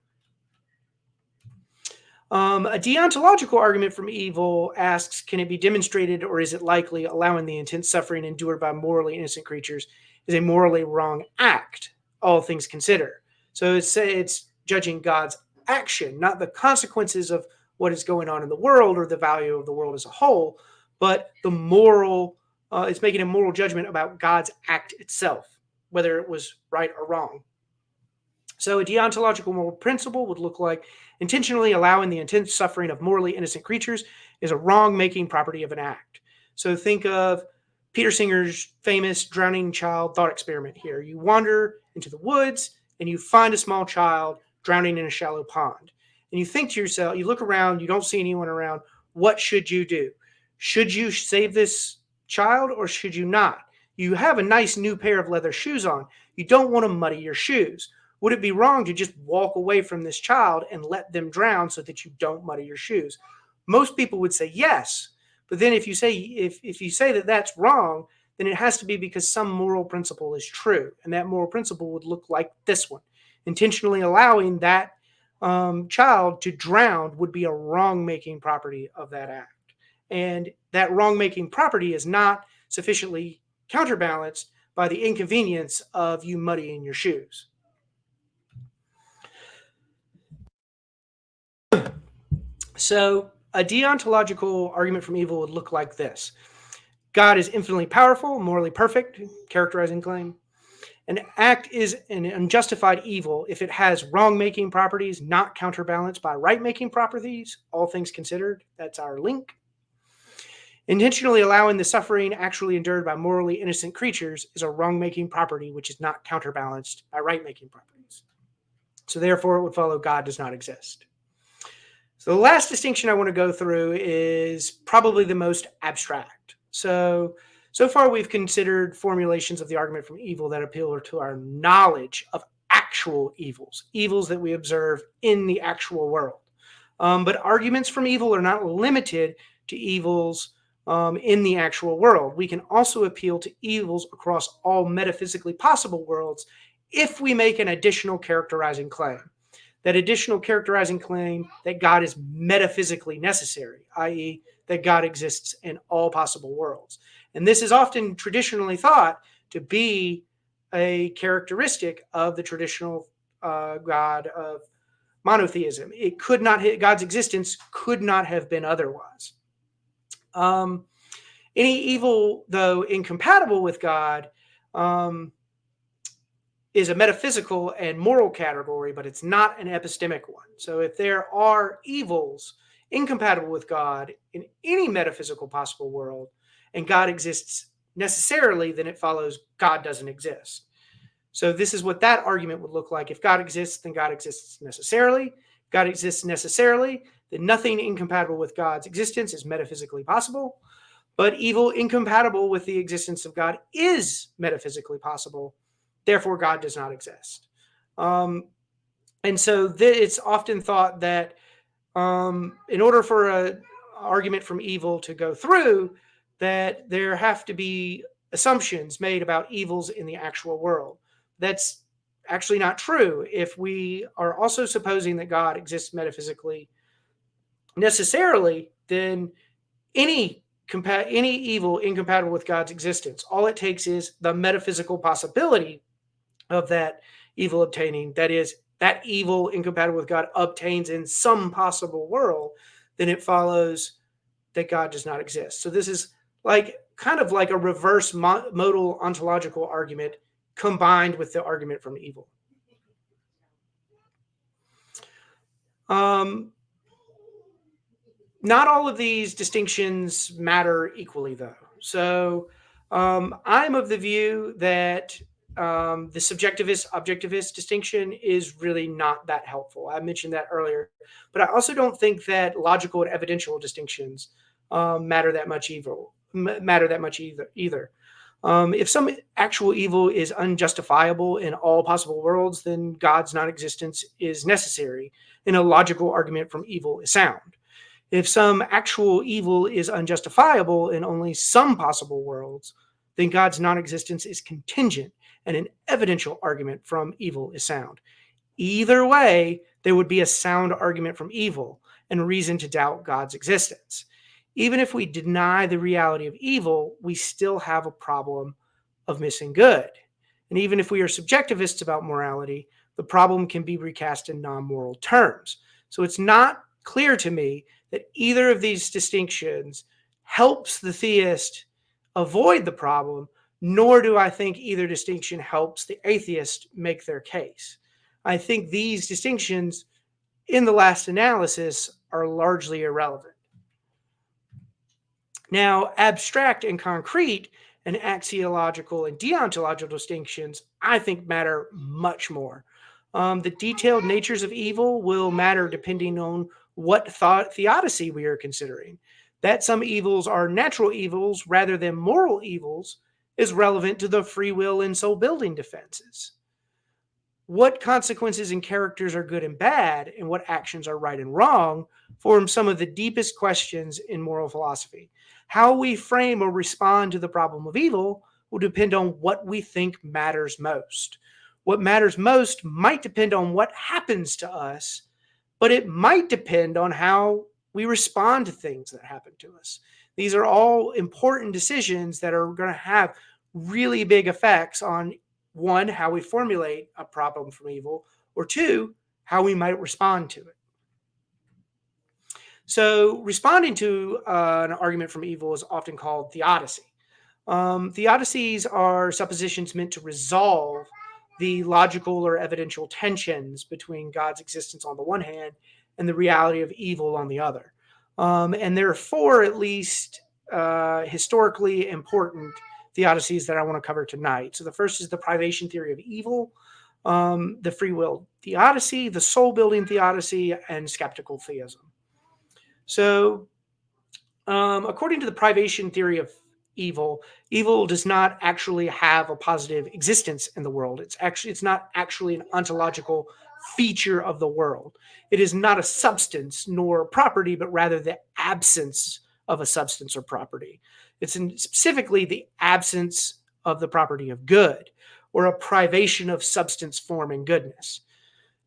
A deontological argument from evil asks, can it be demonstrated, or is it likely allowing the intense suffering endured by morally innocent creatures is a morally wrong act, all things considered? So it's judging God's action, not the consequences of what is going on in the world or the value of the world as a whole, but the moral, it's making a moral judgment about God's act itself, whether it was right or wrong. So a deontological moral principle would look like intentionally allowing the intense suffering of morally innocent creatures is a wrong-making property of an act. So think of Peter Singer's famous drowning child thought experiment here. You wander into the woods and you find a small child drowning in a shallow pond. And you think to yourself, you look around, you don't see anyone around. What should you do? Should you save this child or should you not? You have a nice new pair of leather shoes on. You don't want to muddy your shoes. Would it be wrong to just walk away from this child and let them drown so that you don't muddy your shoes? Most people would say yes. But then if you say that that's wrong, then it has to be because some moral principle is true. And that moral principle would look like this one. Intentionally allowing that child to drown would be a wrong-making property of that act. And that wrong-making property is not sufficiently counterbalanced by the inconvenience of you muddying your shoes. So a deontological argument from evil would look like this. God is infinitely powerful, morally perfect, characterizing claim. An act is an unjustified evil if it has wrong-making properties not counterbalanced by right-making properties, all things considered. That's our link. Intentionally allowing the suffering actually endured by morally innocent creatures is a wrong-making property which is not counterbalanced by right-making properties. So therefore, it would follow God does not exist. So the last distinction I want to go through is probably the most abstract. So far we've considered formulations of the argument from evil that appeal to our knowledge of actual evils, evils that we observe in the actual world. But arguments from evil are not limited to evils in the actual world. We can also appeal to evils across all metaphysically possible worlds if we make an additional characterizing claim. That additional characterizing claim that God is metaphysically necessary, i.e., that God exists in all possible worlds. And this is often traditionally thought to be a characteristic of the traditional God of monotheism. It could not, God's existence could not have been otherwise. Any evil, though incompatible with God, is a metaphysical and moral category, but it's not an epistemic one. So if there are evils incompatible with God in any metaphysical possible world, and God exists necessarily, then it follows God doesn't exist. So this is what that argument would look like. If God exists, then God exists necessarily. If God exists necessarily, then nothing incompatible with God's existence is metaphysically possible. But evil incompatible with the existence of God is metaphysically possible. Therefore, God does not exist. And so it's often thought that in order for an argument from evil to go through, that there have to be assumptions made about evils in the actual world. That's actually not true. If we are also supposing that God exists metaphysically necessarily, then any evil incompatible with God's existence, all it takes is the metaphysical possibility of that evil obtaining. That is, that evil incompatible with God obtains in some possible world, then it follows that God does not exist. So this is like kind of like a reverse modal ontological argument combined with the argument from evil. Not all of these distinctions matter equally, though. So I'm of the view that the subjectivist objectivist distinction is really not that helpful. I mentioned that earlier, but I also don't think that logical and evidential distinctions matter that much either. If some actual evil is unjustifiable in all possible worlds, then God's non-existence is necessary, and a logical argument from evil is sound. If some actual evil is unjustifiable in only some possible worlds, then God's non-existence is contingent, and an evidential argument from evil is sound. Either way, there would be a sound argument from evil and reason to doubt God's existence. Even if we deny the reality of evil, we still have a problem of missing good. And even if we are subjectivists about morality, the problem can be recast in non-moral terms. So it's not clear to me that either of these distinctions helps the theist avoid the problem, nor do I think either distinction helps the atheist make their case. I think these distinctions, in the last analysis, are largely irrelevant. Now, abstract and concrete and axiological and deontological distinctions, I think, matter much more. The detailed natures of evil will matter depending on what theodicy we are considering. That some evils are natural evils rather than moral evils is relevant to the free will and soul building defenses. What consequences and characters are good and bad, and what actions are right and wrong, form some of the deepest questions in moral philosophy. How we frame or respond to the problem of evil will depend on what we think matters most. What matters most might depend on what happens to us, but it might depend on how we respond to things that happen to us. These are all important decisions that are going to have really big effects on, one, how we formulate a problem from evil, or two, how we might respond to it. So responding to an argument from evil is often called theodicy. Theodicies are suppositions meant to resolve the logical or evidential tensions between God's existence on the one hand and the reality of evil on the other. And there are four, at least, historically important theodicies that I want to cover tonight. So the first is the privation theory of evil, the free will theodicy, the soul building theodicy, and skeptical theism. So according to the privation theory of evil does not actually have a positive existence in the world. It's not actually an ontological feature of the world. It is not a substance nor property, but rather the absence of a substance or property. It's specifically the absence of the property of good, or a privation of substance, form, and goodness.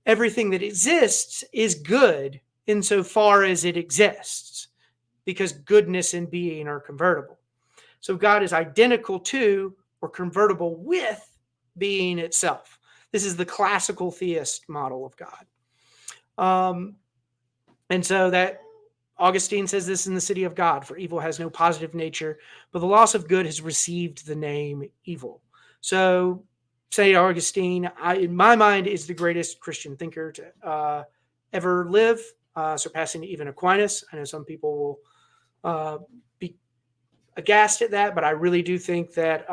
Everything that exists is good insofar as it exists, because goodness and being are convertible. So God is identical to or convertible with being itself. This is the classical theist model of God. And so that Augustine says this in The City of God, for evil has no positive nature, but the loss of good has received the name evil. So St. Augustine, in my mind, is the greatest Christian thinker to ever live, surpassing even Aquinas. I know some people will be aghast at that, but I really do think that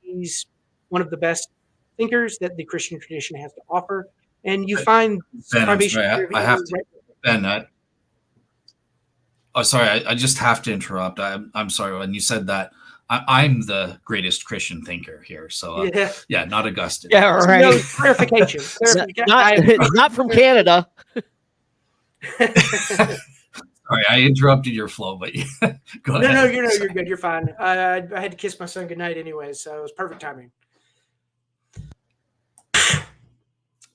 he's one of the best thinkers that the Christian tradition has to offer. And you find Ben, I'm privation sorry. theory of I have evil to, right. Ben. Oh, sorry. I just have to interrupt. I'm sorry. When you said that, I'm the greatest Christian thinker here. So, Yeah. yeah, not Augustine. Yeah, right. No, clarification. Not from Canada. Sorry, I interrupted your flow, but go ahead. No, you're good. You're fine. I had to kiss my son goodnight anyway, so it was perfect timing.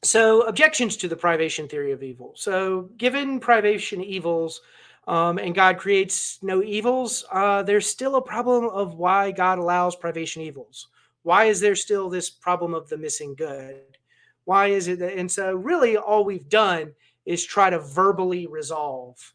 So, objections to the privation theory of evil. So, given privation evils, and God creates no evils, there's still a problem of why God allows privation evils. Why is there still this problem of the missing good? Why is it that? And so, really, all we've done is try to verbally resolve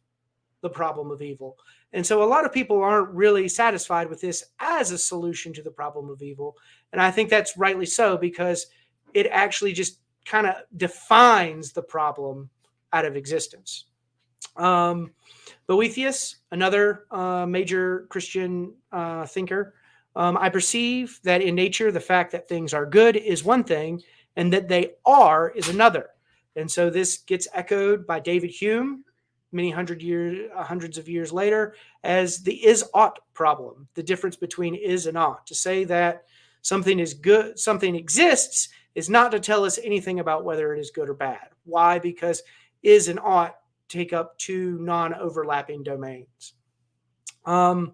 the problem of evil. And so, a lot of people aren't really satisfied with this as a solution to the problem of evil. And I think that's rightly so, because it actually just kind of defines the problem out of existence. Boethius, another major Christian thinker, I perceive that in nature, the fact that things are good is one thing, and that they are is another. And so this gets echoed by David Hume many hundreds of years later as the is-ought problem, the difference between is and ought. To say that something is good, something exists, is not to tell us anything about whether it is good or bad. Why? Because is and ought take up two non-overlapping domains. And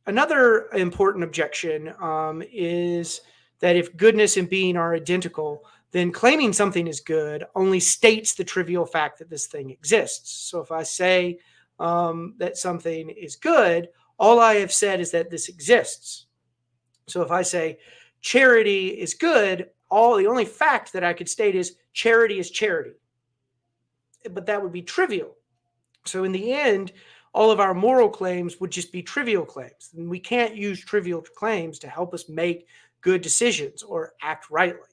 another important objection is that if goodness and being are identical, then claiming something is good only states the trivial fact that this thing exists. So if I say that something is good, all I have said is that this exists. So if I say charity is good, the only fact that I could state is charity is charity. But that would be trivial. So in the end, all of our moral claims would just be trivial claims. And we can't use trivial claims to help us make good decisions or act rightly.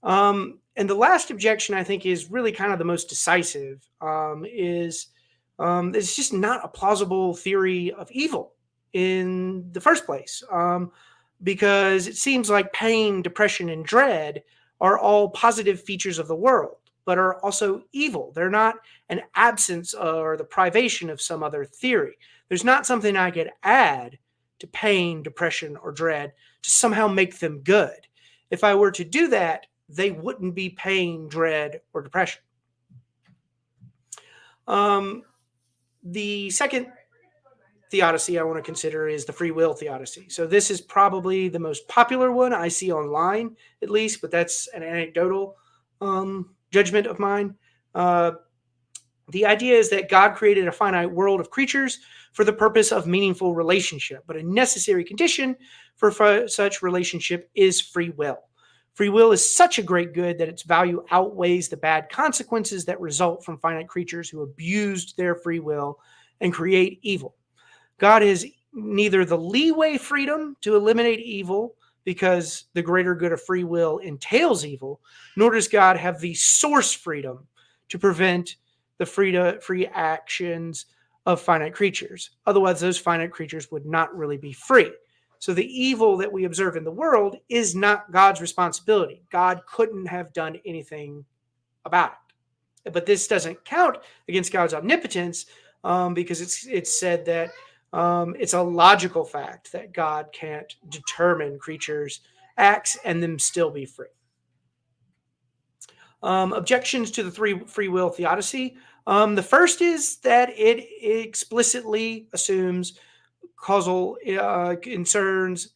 And the last objection, I think, is really kind of the most decisive, is it's just not a plausible theory of evil in the first place. Because it seems like pain, depression, and dread are all positive features of the world, but are also evil. They're not an absence or the privation of some other theory. There's not something I could add to pain, depression, or dread to somehow make them good. If I were to do that, they wouldn't be pain, dread, or depression. The second theodicy I want to consider is the free will theodicy. So this is probably the most popular one I see online, at least, but that's an anecdotal judgment of mine. The idea is that God created a finite world of creatures for the purpose of meaningful relationship, but a necessary condition for such relationship is free will. Free will is such a great good that its value outweighs the bad consequences that result from finite creatures who abused their free will and create evil. God has neither the leeway freedom to eliminate evil because the greater good of free will entails evil, nor does God have the source freedom to prevent the free actions of finite creatures. Otherwise, those finite creatures would not really be free. So the evil that we observe in the world is not God's responsibility. God couldn't have done anything about it. But this doesn't count against God's omnipotence because it's said that it's a logical fact that God can't determine creatures' acts and them still be free. Objections to the free will theodicy. The first is that it explicitly assumes causal concerns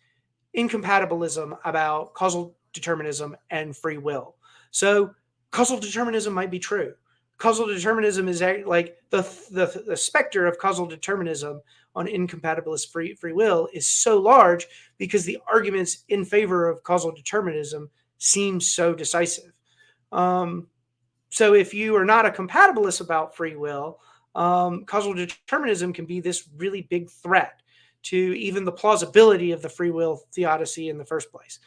incompatibilism about causal determinism and free will. So causal determinism might be true. Causal determinism is like the specter of causal determinism on incompatibilist free will is so large because the arguments in favor of causal determinism seem so decisive. So if you are not a compatibilist about free will, causal determinism can be this really big threat to even the plausibility of the free will theodicy in the first place.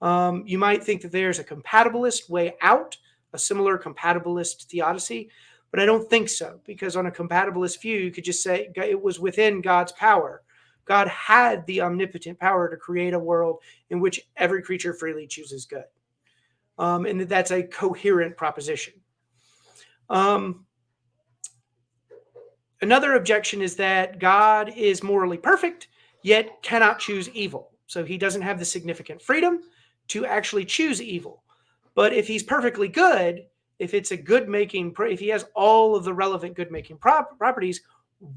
You might think that there's a compatibilist way out, a similar compatibilist theodicy, but I don't think so, because on a compatibilist view, you could just say it was within God's power God had the omnipotent power to create a world in which every creature freely chooses good. And that's a coherent proposition. Another objection is that God is morally perfect, yet cannot choose evil. So he doesn't have the significant freedom to actually choose evil. But if he's perfectly good, if it's a good-making, if he has all of the relevant good-making properties,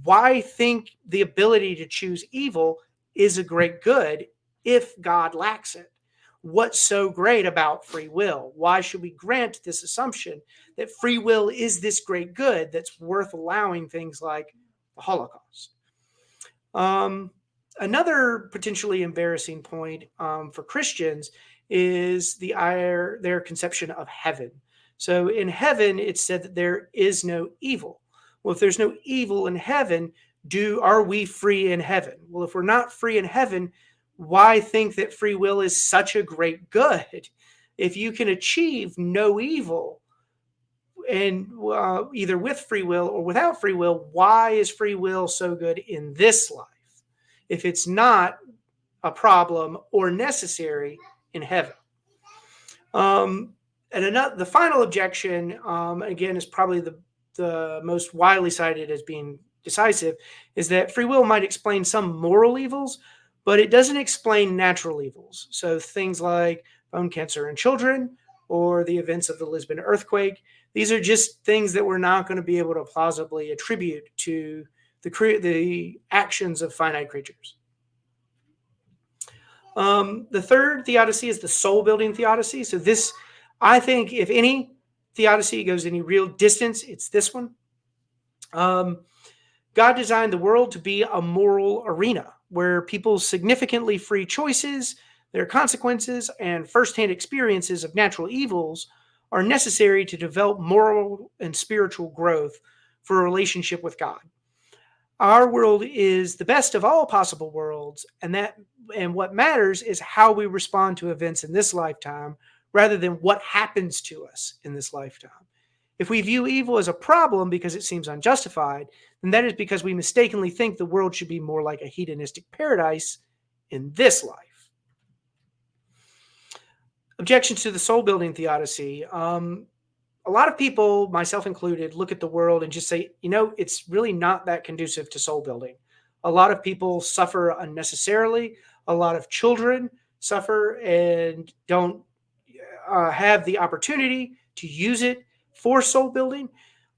why think the ability to choose evil is a great good if God lacks it? What's so great about free will? Why should we grant this assumption that free will is this great good that's worth allowing things like the Holocaust? Another potentially embarrassing point for Christians is their conception of heaven. So in heaven, it's said that there is no evil. Well, if there's no evil in heaven, are we free in heaven? Well, if we're not free in heaven, why think that free will is such a great good? If you can achieve no evil, and either with free will or without free will, why is free will so good in this life if it's not a problem or necessary in heaven? And the final objection, again, is probably the most widely cited as being decisive, is that free will might explain some moral evils, but it doesn't explain natural evils. So things like bone cancer in children or the events of the Lisbon earthquake, these are just things that we're not going to be able to plausibly attribute to the actions of finite creatures. The third theodicy is the soul-building theodicy. So this, I think, if any theodicy goes any real distance, it's this one. God designed the world to be a moral arena where people's significantly free choices, their consequences, and firsthand experiences of natural evils are necessary to develop moral and spiritual growth for a relationship with God. Our world is the best of all possible worlds, and what matters is how we respond to events in this lifetime rather than what happens to us in this lifetime. If we view evil as a problem because it seems unjustified, then that is because we mistakenly think the world should be more like a hedonistic paradise in this life. Objections to the soul-building theodicy. A lot of people, myself included, look at the world and just say, it's really not that conducive to soul building. A lot of people suffer unnecessarily. A lot of children suffer and don't have the opportunity to use it for soul building.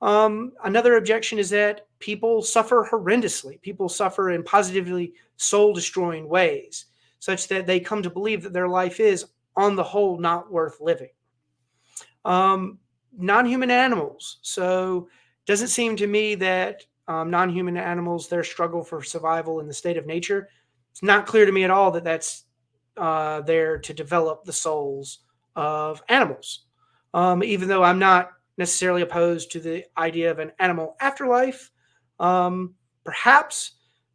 Another objection is that people suffer horrendously. People suffer in positively soul-destroying ways, such that they come to believe that their life is, on the whole, not worth living. Non-human animals. So it doesn't seem to me that non-human animals, their struggle for survival in the state of nature, it's not clear to me at all that that's there to develop the souls of animals. Even though I'm not necessarily opposed to the idea of an animal afterlife, perhaps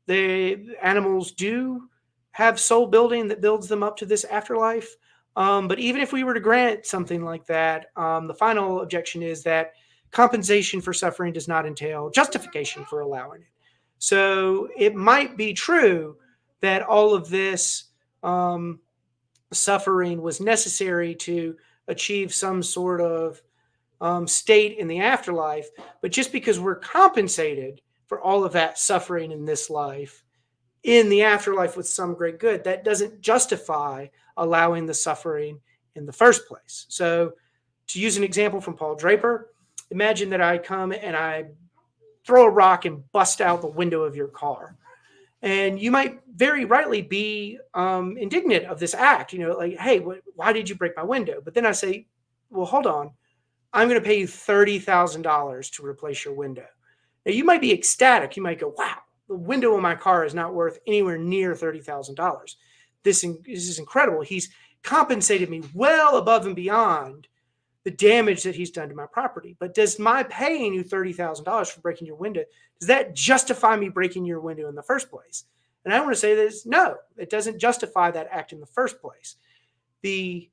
the animals do have soul building that builds them up to this afterlife. But even if we were to grant something like that, the final objection is that compensation for suffering does not entail justification for allowing it. So it might be true that all of this suffering was necessary to achieve some sort of state in the afterlife, but just because we're compensated for all of that suffering in this life, in the afterlife with some great good, that doesn't justify allowing the suffering in the first place. So to use an example from Paul Draper, imagine that I come and I throw a rock and bust out the window of your car. And you might very rightly be indignant of this act, like, hey, why did you break my window? But then I say, well, hold on. I'm going to pay you $30,000 to replace your window. Now, you might be ecstatic. You might go, wow, the window in my car is not worth anywhere near $30,000. This is incredible. He's compensated me well above and beyond the damage that he's done to my property. But does my paying you $30,000 for breaking your window, does that justify me breaking your window in the first place? And I want to say that no, it doesn't justify that act in the first place. The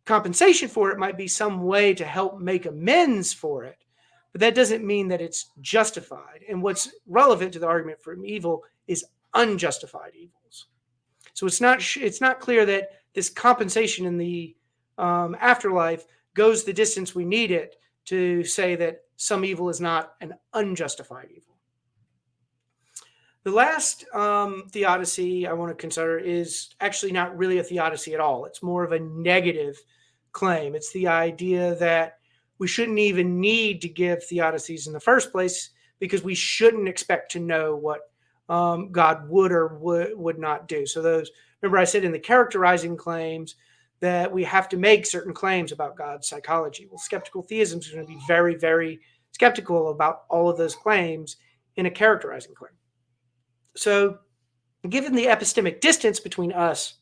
compensation for it might be some way to help make amends for it, but that doesn't mean that it's justified. And what's relevant to the argument for evil is unjustified evils. So it's not clear that this compensation in the afterlife goes the distance we need it to say that some evil is not an unjustified evil. The last theodicy I want to consider is actually not really a theodicy at all. It's more of a negative claim. It's the idea that we shouldn't even need to give theodicies in the first place because we shouldn't expect to know what God would or would not do. So remember I said in the characterizing claims that we have to make certain claims about God's psychology. Well, skeptical theism is going to be very, very skeptical about all of those claims in a characterizing claim. So given the epistemic distance between us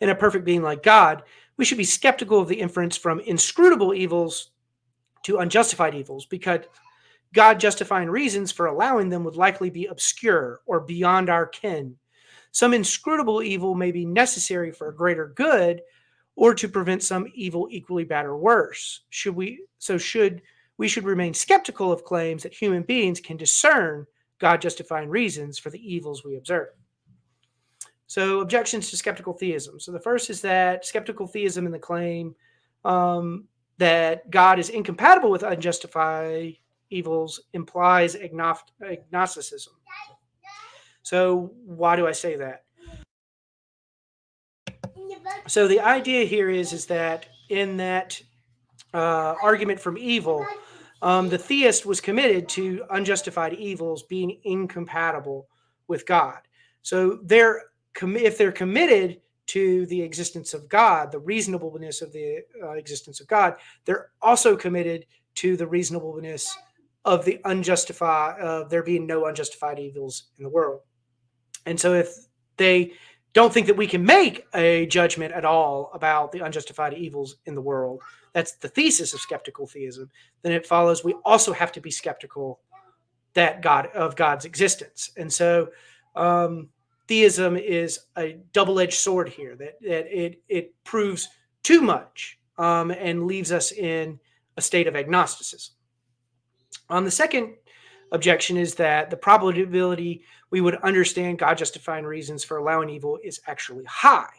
and a perfect being like God, we should be skeptical of the inference from inscrutable evils to unjustified evils, because God justifying reasons for allowing them would likely be obscure or beyond our ken. Some inscrutable evil may be necessary for a greater good or to prevent some evil equally bad or worse. We should remain skeptical of claims that human beings can discern God justifying reasons for the evils we observe. So objections to skeptical theism. So the first is that skeptical theism in the claim that God is incompatible with unjustified evils implies agnosticism. So why do I say that? So the idea here is that in that argument from evil, the theist was committed to unjustified evils being incompatible with God. So if they're committed to the existence of God, the reasonableness of the existence of God, they're also committed to the reasonableness of there being no unjustified evils in the world. And so if they don't think that we can make a judgment at all about the unjustified evils in the world, that's the thesis of skeptical theism, then it follows we also have to be skeptical of God's existence. And so theism is a double-edged sword here, that it proves too much and leaves us in a state of agnosticism. The second objection is that the probability we would understand God justifying reasons for allowing evil is actually high.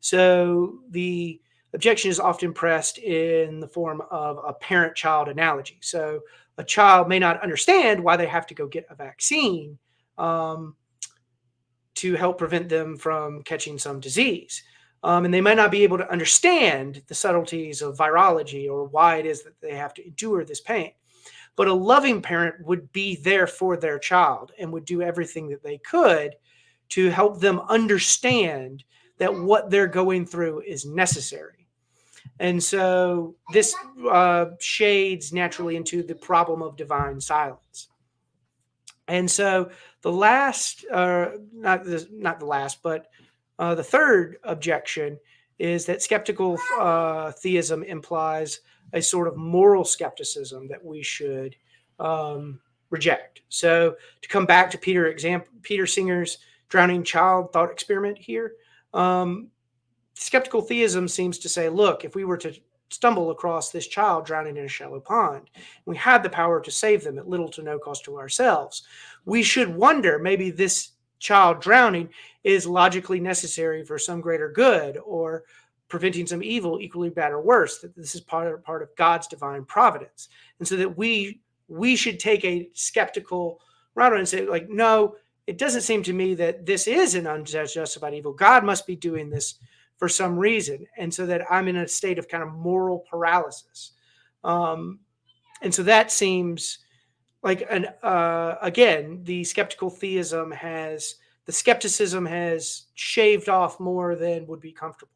So the objection is often pressed in the form of a parent-child analogy. So a child may not understand why they have to go get a vaccine to help prevent them from catching some disease. And they might not be able to understand the subtleties of virology or why it is that they have to endure this pain. But a loving parent would be there for their child and would do everything that they could to help them understand that what they're going through is necessary. And so this shades naturally into the problem of divine silence. And so the last, not the last, but the third objection is that skeptical theism implies a sort of moral skepticism that we should reject. So to come back to Peter Singer's drowning child thought experiment here, skeptical theism seems to say, look, if we were to stumble across this child drowning in a shallow pond, we had the power to save them at little to no cost to ourselves, we should wonder maybe this child drowning is logically necessary for some greater good or preventing some evil equally bad or worse, that this is part of God's divine providence. And so that we should take a skeptical route and say, like, no, it doesn't seem to me that this is an unjustified evil. God must be doing this for some reason. And so that I'm in a state of kind of moral paralysis. And so that seems like, again, the skeptical theism the skepticism has shaved off more than would be comfortable.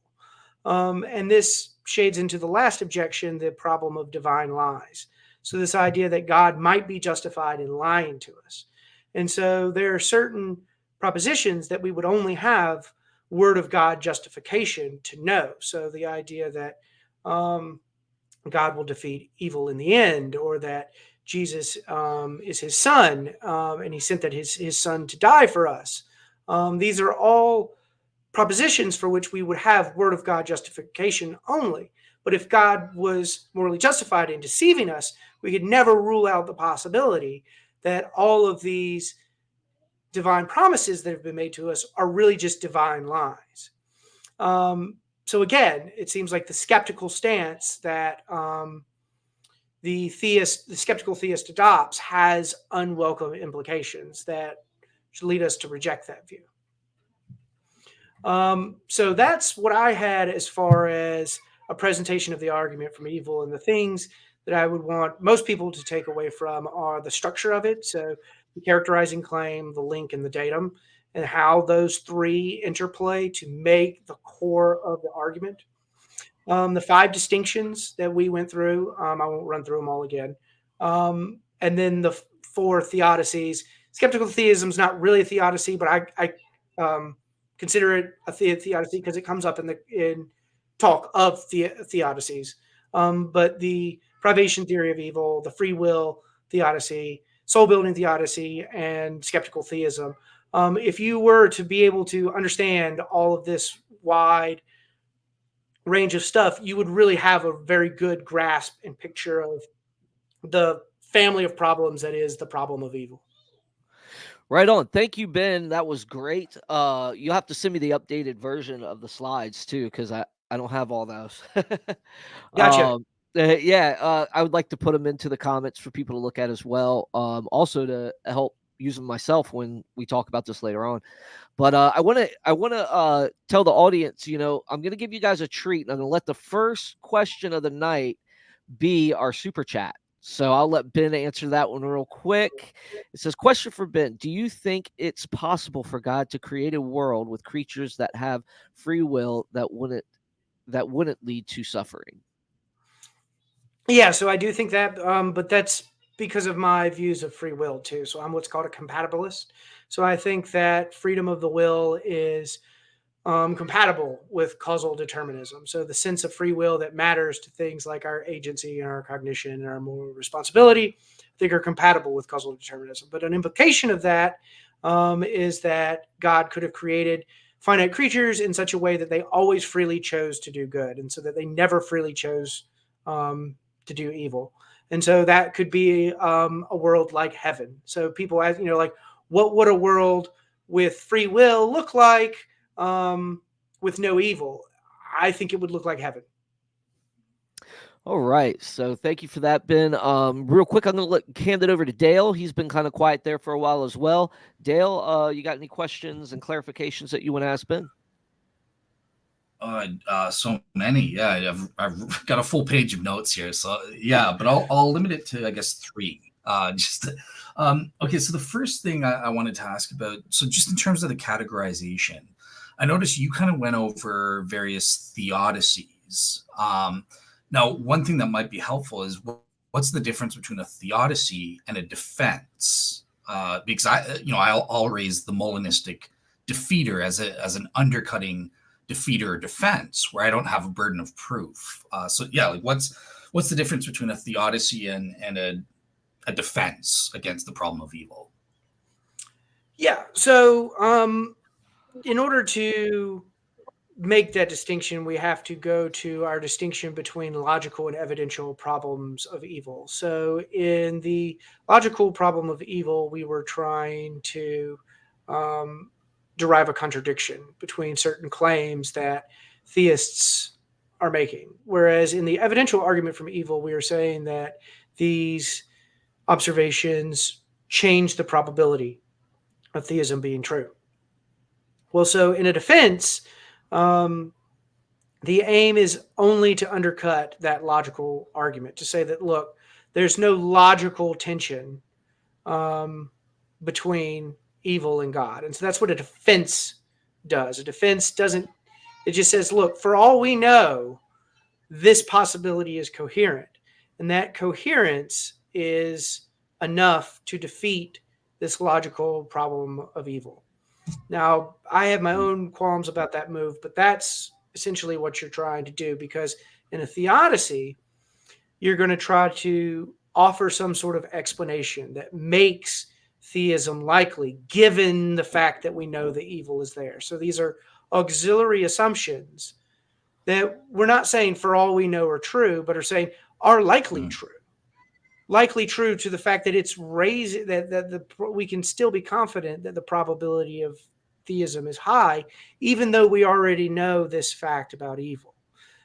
And this shades into the last objection, the problem of divine lies. So this idea that God might be justified in lying to us. And so there are certain propositions that we would only have word of God justification to know. So the idea that God will defeat evil in the end, or that Jesus is his son, and he sent that his son to die for us. These are all propositions for which we would have word of God justification only. But if God was morally justified in deceiving us, we could never rule out the possibility that all of these divine promises that have been made to us are really just divine lies. So again, it seems like the skeptical stance that the skeptical theist adopts has unwelcome implications that should lead us to reject that view. So that's what I had as far as a presentation of the argument from evil, and the things that I would want most people to take away from are the structure of it. So the characterizing claim, the link, and the datum, and how those three interplay to make the core of the argument. The 5 distinctions that we went through, I won't run through them all again. And then the 4 theodicies. Skeptical theism is not really a theodicy, but I consider it a theodicy because it comes up in talk of theodicies. But the privation theory of evil, the free will theodicy, soul building theodicy, and skeptical theism. If you were to be able to understand all of this wide range of stuff, you would really have a very good grasp and picture of the family of problems that is the problem of evil. Right on. Thank you, Ben. That was great. You'll have to send me the updated version of the slides too, because I don't have all those. Gotcha. I would like to put them into the comments for people to look at as well. Also to help use them myself when we talk about this later on. But I want to tell the audience, I'm going to give you guys a treat, and I'm going to let the first question of the night be our super chat. So I'll let Ben answer that one real quick. It says, question for Ben. Do you think it's possible for God to create a world with creatures that have free will that wouldn't lead to suffering? Yeah, so I do think that, but that's because of my views of free will too. So I'm what's called a compatibilist. So I think that freedom of the will is compatible with causal determinism. So the sense of free will that matters to things like our agency and our cognition and our moral responsibility, I think are compatible with causal determinism. But an implication of that is that God could have created finite creatures in such a way that they always freely chose to do good, and so that they never freely chose to do evil. And so that could be a world like heaven. So people ask, like, what would a world with free will look like with no evil? I think it would look like heaven. All right. So thank you for that, Ben. Real quick, I'm going to hand it over to Dale. He's been kind of quiet there for a while as well. Dale, you got any questions and clarifications that you want to ask Ben? So many. Yeah, I've got a full page of notes here. So yeah, but I'll limit it to, I guess, 3. Okay. So the first thing I wanted to ask about, so just in terms of the categorization, I noticed you kind of went over various theodicies. Now, one thing that might be helpful is what's the difference between a theodicy and a defense? Because I'll raise the Molinistic defeater as an undercutting defeater or defense where I don't have a burden of proof. What's the difference between a theodicy and a defense against the problem of evil? Yeah. So in order to make that distinction, we have to go to our distinction between logical and evidential problems of evil. So in the logical problem of evil, we were trying to derive a contradiction between certain claims that theists are making. Whereas in the evidential argument from evil, we are saying that these observations change the probability of theism being true. Well, so in a defense, the aim is only to undercut that logical argument, to say that, look, there's no logical tension between evil and God. And so that's what a defense does. A defense doesn't, it just says, look, for all we know, this possibility is coherent. And that coherence is enough to defeat this logical problem of evil. Now, I have my own qualms about that move, but that's essentially what you're trying to do, because in a theodicy, you're going to try to offer some sort of explanation that makes theism likely, given the fact that we know the evil is there. So these are auxiliary assumptions that we're not saying for all we know are true, but are saying are likely true. likely true to the fact that it's raised that we can still be confident that the probability of theism is high, even though we already know this fact about evil.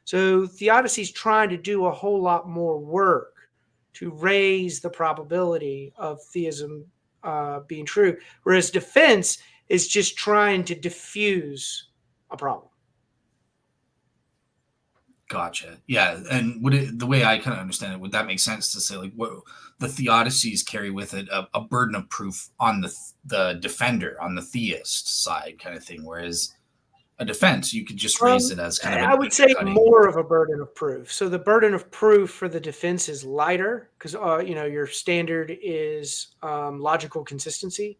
So theodicy is trying to do a whole lot more work to raise the probability of theism being true, whereas defense is just trying to diffuse a problem. Gotcha. Yeah, and the way I kind of understand it, would that make sense to say like what the theodicies carry with it a burden of proof on the defender, on the theist side, kind of thing, whereas a defense you could just raise it as kind of I would say more of a burden of proof. So the burden of proof for the defense is lighter because your standard is logical consistency,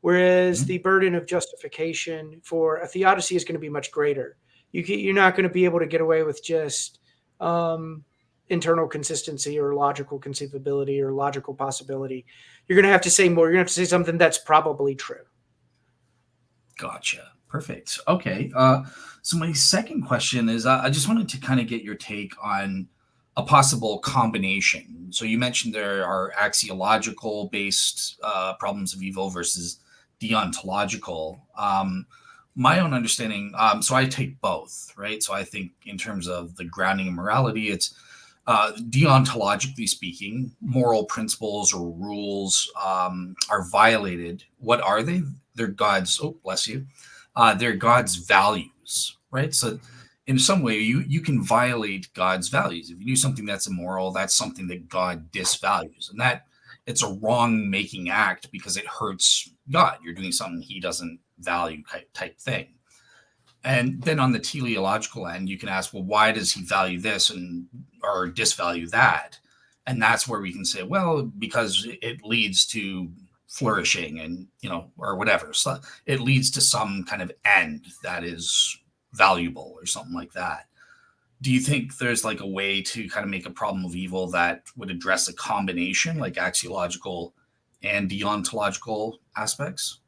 whereas the burden of justification for a theodicy is going to be much greater. You're not going to be able to get away with just internal consistency or logical conceivability or logical possibility. You're going to have to say more. You're going to have to say something that's probably true. Gotcha. Perfect. Okay. So my second question is, I just wanted to kind of get your take on a possible combination. So you mentioned there are axiological based problems of evil versus deontological. My own understanding, so I take both, right? So I think in terms of the grounding of morality, it's deontologically speaking, moral principles or rules are violated. What are they? They're God's, oh, bless you. They're God's values, right? So in some way, you can violate God's values. If you do something that's immoral, that's something that God disvalues. And that it's a wrong-making act because it hurts God. You're doing something he doesn't value type thing. And then on the teleological end, you can ask, well, why does he value this or disvalue that? And that's where we can say, well, because it leads to flourishing and, or whatever. So it leads to some kind of end that is valuable or something like that. Do you think there's like a way to kind of make a problem of evil that would address a combination like axiological and deontological aspects?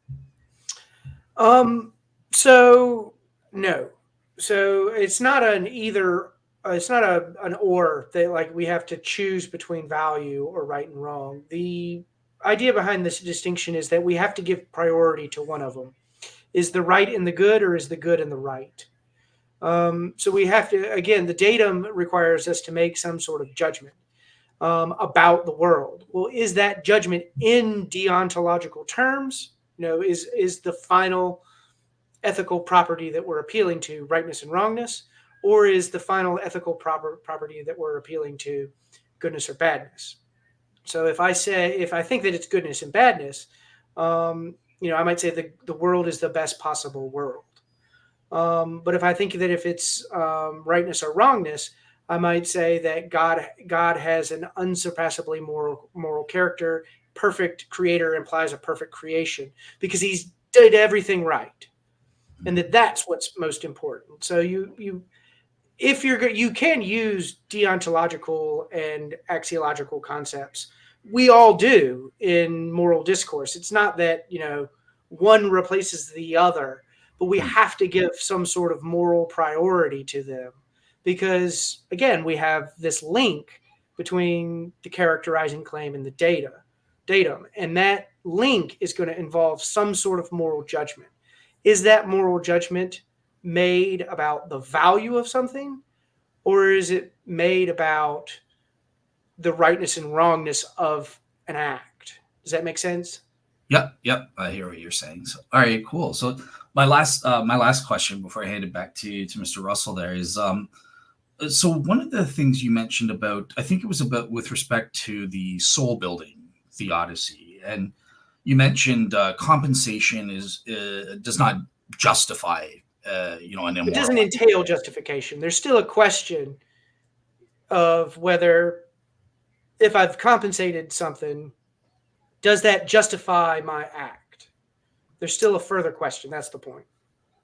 So no. So it's not an either. It's not an or that like we have to choose between value or right and wrong. The idea behind this distinction is that we have to give priority to one of them. Is the right in the good or is the good in the right? So we have to, again, the datum requires us to make some sort of judgment about the world. Well, is that judgment in deontological terms? Is the final ethical property that we're appealing to rightness and wrongness? Or is the final ethical property that we're appealing to goodness or badness? So if I think that it's goodness and badness, I might say the world is the best possible world. But if I think that if it's rightness or wrongness, I might say that God has an unsurpassably moral character. Perfect creator implies a perfect creation because he's did everything right, and that's what's most important. So you can use deontological and axiological concepts. We all do in moral discourse. It's not that one replaces the other, but we have to give some sort of moral priority to them because, again, we have this link between the characterizing claim and the datum, and that link is going to involve some sort of moral judgment. Is that moral judgment made about the value of something, or is it made about the rightness and wrongness of an act? Does that make sense? Yep. I hear what you're saying. So, all right, cool. So my last question before I hand it back to Mr. Russell there is, so one of the things you mentioned about, I think it was about with respect to the soul building theodicy, and you mentioned compensation does not justify an immoral. It doesn't entail justification. There's still a question of whether, if I've compensated something, does that justify my act? There's still a further question. That's the point.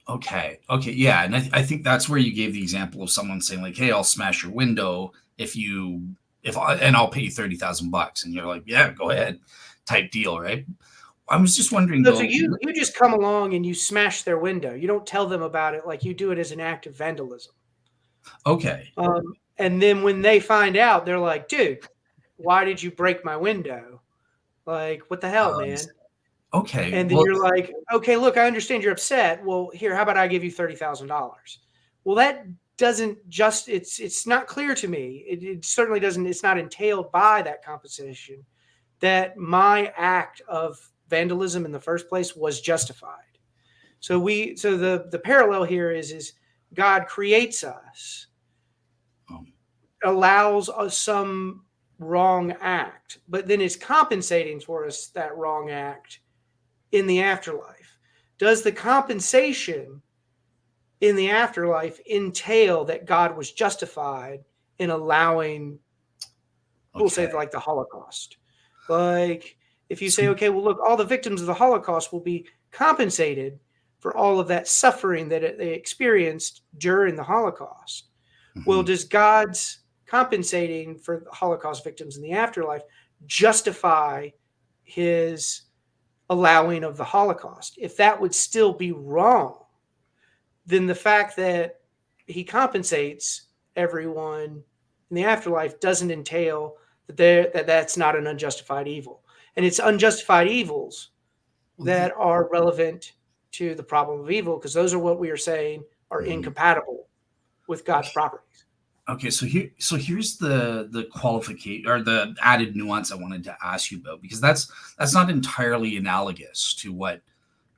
Okay, yeah, and I think that's where you gave the example of someone saying like, "Hey, I'll smash your window and I'll pay you $30,000," and you're like, "Yeah, go ahead," type deal, right? I was just wondering. So you just come along and you smash their window. You don't tell them about it like you do it as an act of vandalism. Okay. And then when they find out, they're like, "Dude, why did you break my window? Like, what the hell, man? Okay. And then Well, you're like, okay, look, I understand you're upset. Well, here, how about I give you $30,000? Well, that doesn't just, it's not clear to me. It certainly doesn't, it's not entailed by that compensation that my act of vandalism in the first place was justified. So the parallel here is God creates us, allows us some wrong act, but then is compensating for us that wrong act in the afterlife. Does the compensation in the afterlife entail that God was justified in allowing, we'll say, like the Holocaust? Like, if you say, okay, well, look, all the victims of the Holocaust will be compensated for all of that suffering that they experienced during the Holocaust. Well, does God's compensating for the Holocaust victims in the afterlife justify his allowing of the Holocaust? If that would still be wrong, then the fact that he compensates everyone in the afterlife doesn't entail that that's not an unjustified evil. And it's unjustified evils that are relevant to the problem of evil, because those are what we are saying are incompatible with God's properties. Okay, so here's the qualification or the added nuance I wanted to ask you about, because that's not entirely analogous to what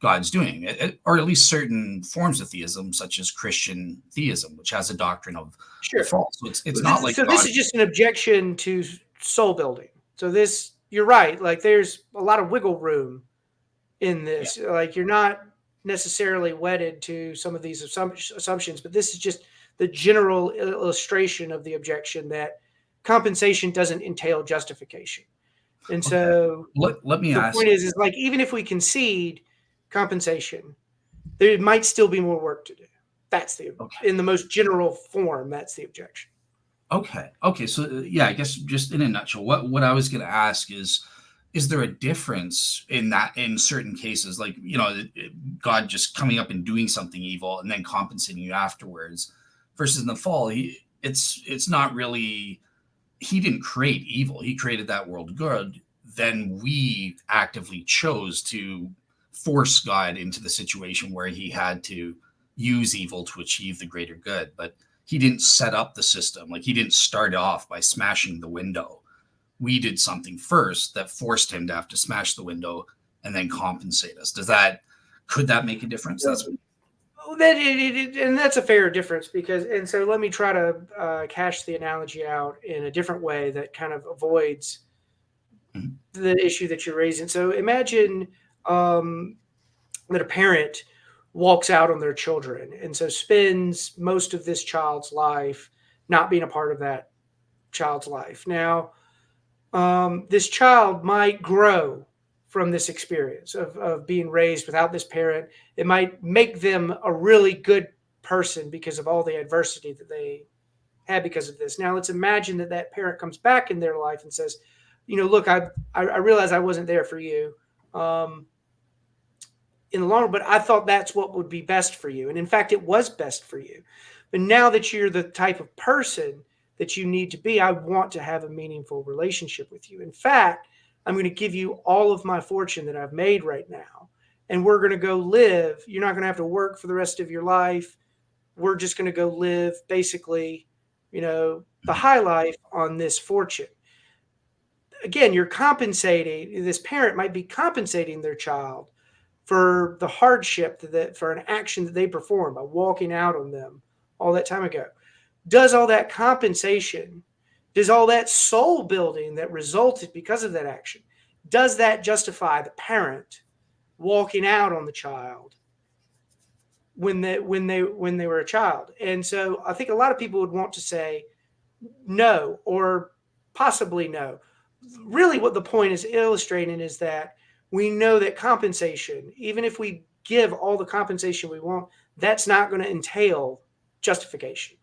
God's doing, or at least certain forms of theism, such as Christian theism, which has a doctrine of the fall. So it's not like this is just an objection to soul building. So this, you're right. Like, there's a lot of wiggle room in this. Yeah. Like, you're not necessarily wedded to some of these assumptions, but this is just the general illustration of the objection that compensation doesn't entail justification. And so let me ask. The point is like, even if we concede compensation, there might still be more work to do. That's in the most general form, that's the objection. Okay. So yeah, I guess just in a nutshell, what I was going to ask is there a difference in that in certain cases, like, God just coming up and doing something evil and then compensating you afterwards, versus in the fall, it's not really, he didn't create evil. He created that world good. Then we actively chose to force God into the situation where he had to use evil to achieve the greater good. But he didn't set up the system. Like, he didn't start off by smashing the window. We did something first that forced him to have to smash the window and then compensate us. Could that make a difference? And that's a fair difference, and so let me try to cash the analogy out in a different way that kind of avoids the issue that you're raising. So imagine that a parent walks out on their children, and so spends most of this child's life not being a part of that child's life. Now, this child might grow from this experience of being raised without this parent. It might make them a really good person because of all the adversity that they had because of this. Now, let's imagine that parent comes back in their life and says, look, I realize I wasn't there for you in the long run, but I thought that's what would be best for you. And in fact, it was best for you. But now that you're the type of person that you need to be, I want to have a meaningful relationship with you. In fact, I'm going to give you all of my fortune that I've made right now, and we're going to go live. You're not going to have to work for the rest of your life. We're just going to go live basically, the high life on this fortune. Again, you're compensating, this parent might be compensating their child for the hardship for an action that they performed by walking out on them all that time ago. Does all that compensation, does all that soul building that resulted because of that action, does that justify the parent walking out on the child when they were a child? And so I think a lot of people would want to say no, or possibly no. Really what the point is illustrating is that we know that compensation, even if we give all the compensation we want, that's not going to entail justification.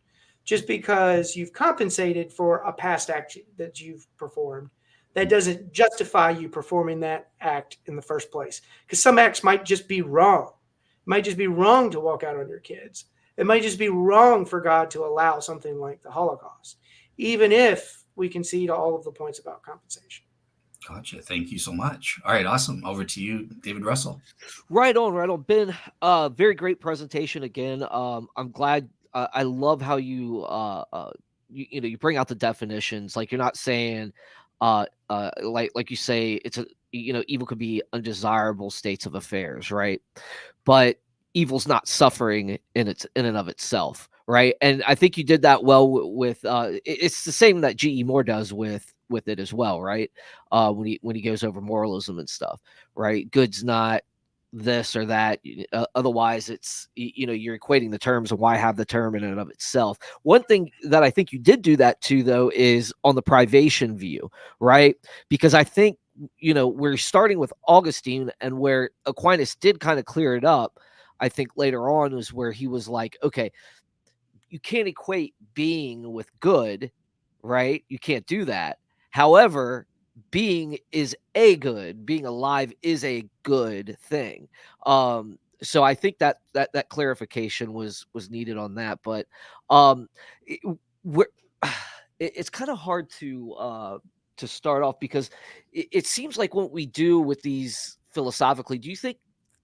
Just because you've compensated for a past act that you've performed, that doesn't justify you performing that act in the first place. Because some acts might just be wrong. It might just be wrong to walk out on your kids. It might just be wrong for God to allow something like the Holocaust. Even if we concede all of the points about compensation. Gotcha. Thank you so much. All right, awesome. Over to you, David Russell. Right on, Ben. Very great presentation again. I'm glad. I love how you bring out the definitions. Like you're not saying, like you say, it's evil could be undesirable states of affairs, right? But evil's not suffering in and of itself, right? And I think you did that well with it's the same that G.E. Moore does with it as well, right? When he goes over moralism and stuff, right? Good's not this or that. Otherwise, it's you're equating the terms, and why have the term in and of itself? One thing that I think you did do that too, though, is on the privation view, right? Because I think we're starting with Augustine, and where Aquinas did kind of clear it up, I think later on was where he was like, okay, you can't equate being with good, right? You can't do that. However, being is a good, being alive is a good thing. So I think that clarification was needed on that, but it, we're, it's kind of hard to start off, because it seems like what we do with these philosophically. Do you think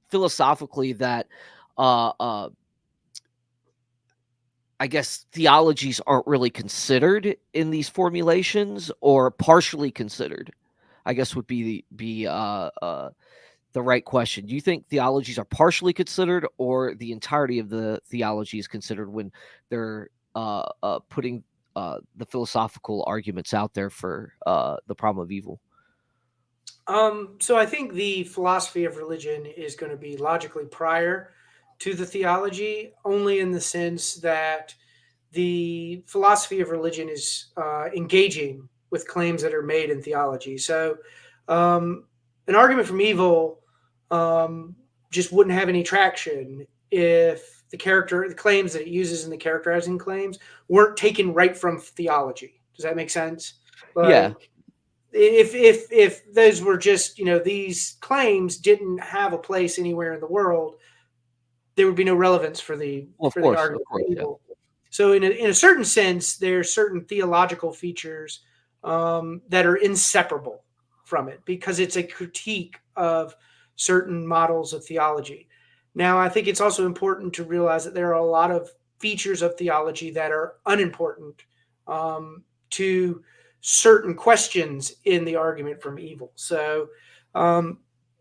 philosophically that I guess theologies aren't really considered in these formulations, or partially considered? I guess would the right question. Do you think theologies are partially considered, or the entirety of the theology is considered when they're putting the philosophical arguments out there for the problem of evil? So I think the philosophy of religion is going to be logically prior to the theology, only in the sense that the philosophy of religion is engaging with claims that are made in theology. So an argument from evil just wouldn't have any traction if the claims that it uses in the characterizing claims weren't taken right from theology. Does that make sense? Yeah. If those were just, these claims didn't have a place anywhere in the world, there would be no relevance for the argument for evil. Yeah. So in a certain sense, there are certain theological features that are inseparable from it, because it's a critique of certain models of theology. Now, I think it's also important to realize that there are a lot of features of theology that are unimportant to certain questions in the argument from evil. So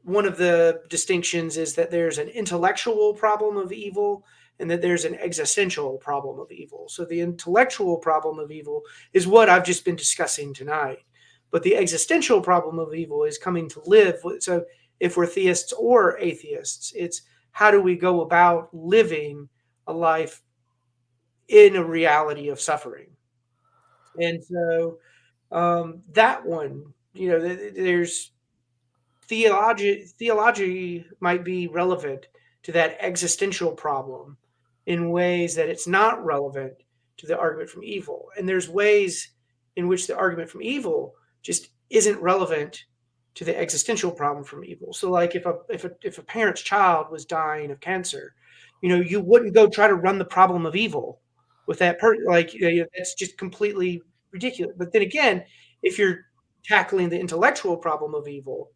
one of the distinctions is that there's an intellectual problem of evil and that there's an existential problem of evil. So the intellectual problem of evil is what I've just been discussing tonight. But the existential problem of evil is coming to live. So if we're theists or atheists, it's how do we go about living a life in a reality of suffering? And so that one, there's theology might be relevant to that existential problem in ways that it's not relevant to the argument from evil. And there's ways in which the argument from evil just isn't relevant to the existential problem from evil. So like if a parent's child was dying of cancer, you wouldn't go try to run the problem of evil with that person. Like, that's just completely ridiculous. But then again, if you're tackling the intellectual problem of evil,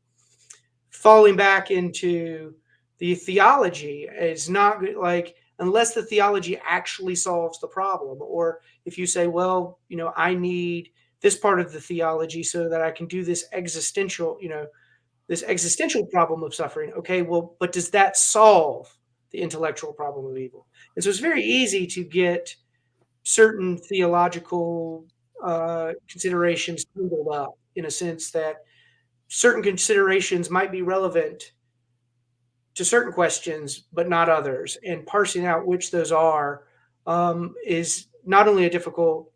falling back into the theology is not like, unless the theology actually solves the problem. Or if you say, well, I need this part of the theology so that I can do this existential problem of suffering. Okay, well, but does that solve the intellectual problem of evil? And so it's very easy to get certain theological considerations tangled up, in a sense that certain considerations might be relevant to certain questions, but not others. And parsing out which those are is not only a difficult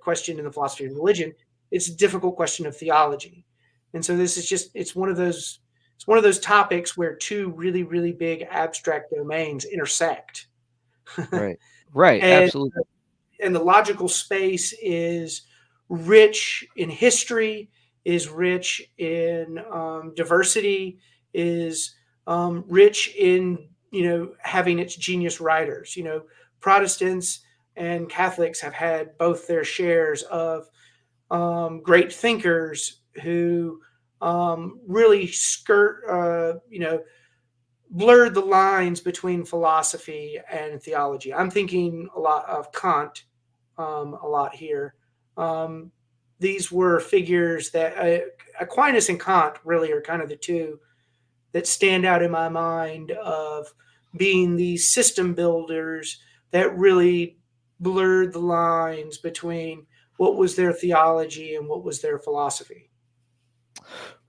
question in the philosophy of religion, it's a difficult question of theology. And so this is just, it's one of those topics where two really, really big abstract domains intersect. Right. Absolutely. And the logical space is rich in history, is rich in diversity, is rich in having its genius writers. Protestants and Catholics have had both their shares of great thinkers who really blurred the lines between philosophy and theology. I'm thinking a lot of Kant, a lot here. These were figures that Aquinas and Kant really are kind of the two that stand out in my mind of being these system builders that really blurred the lines between what was their theology and what was their philosophy.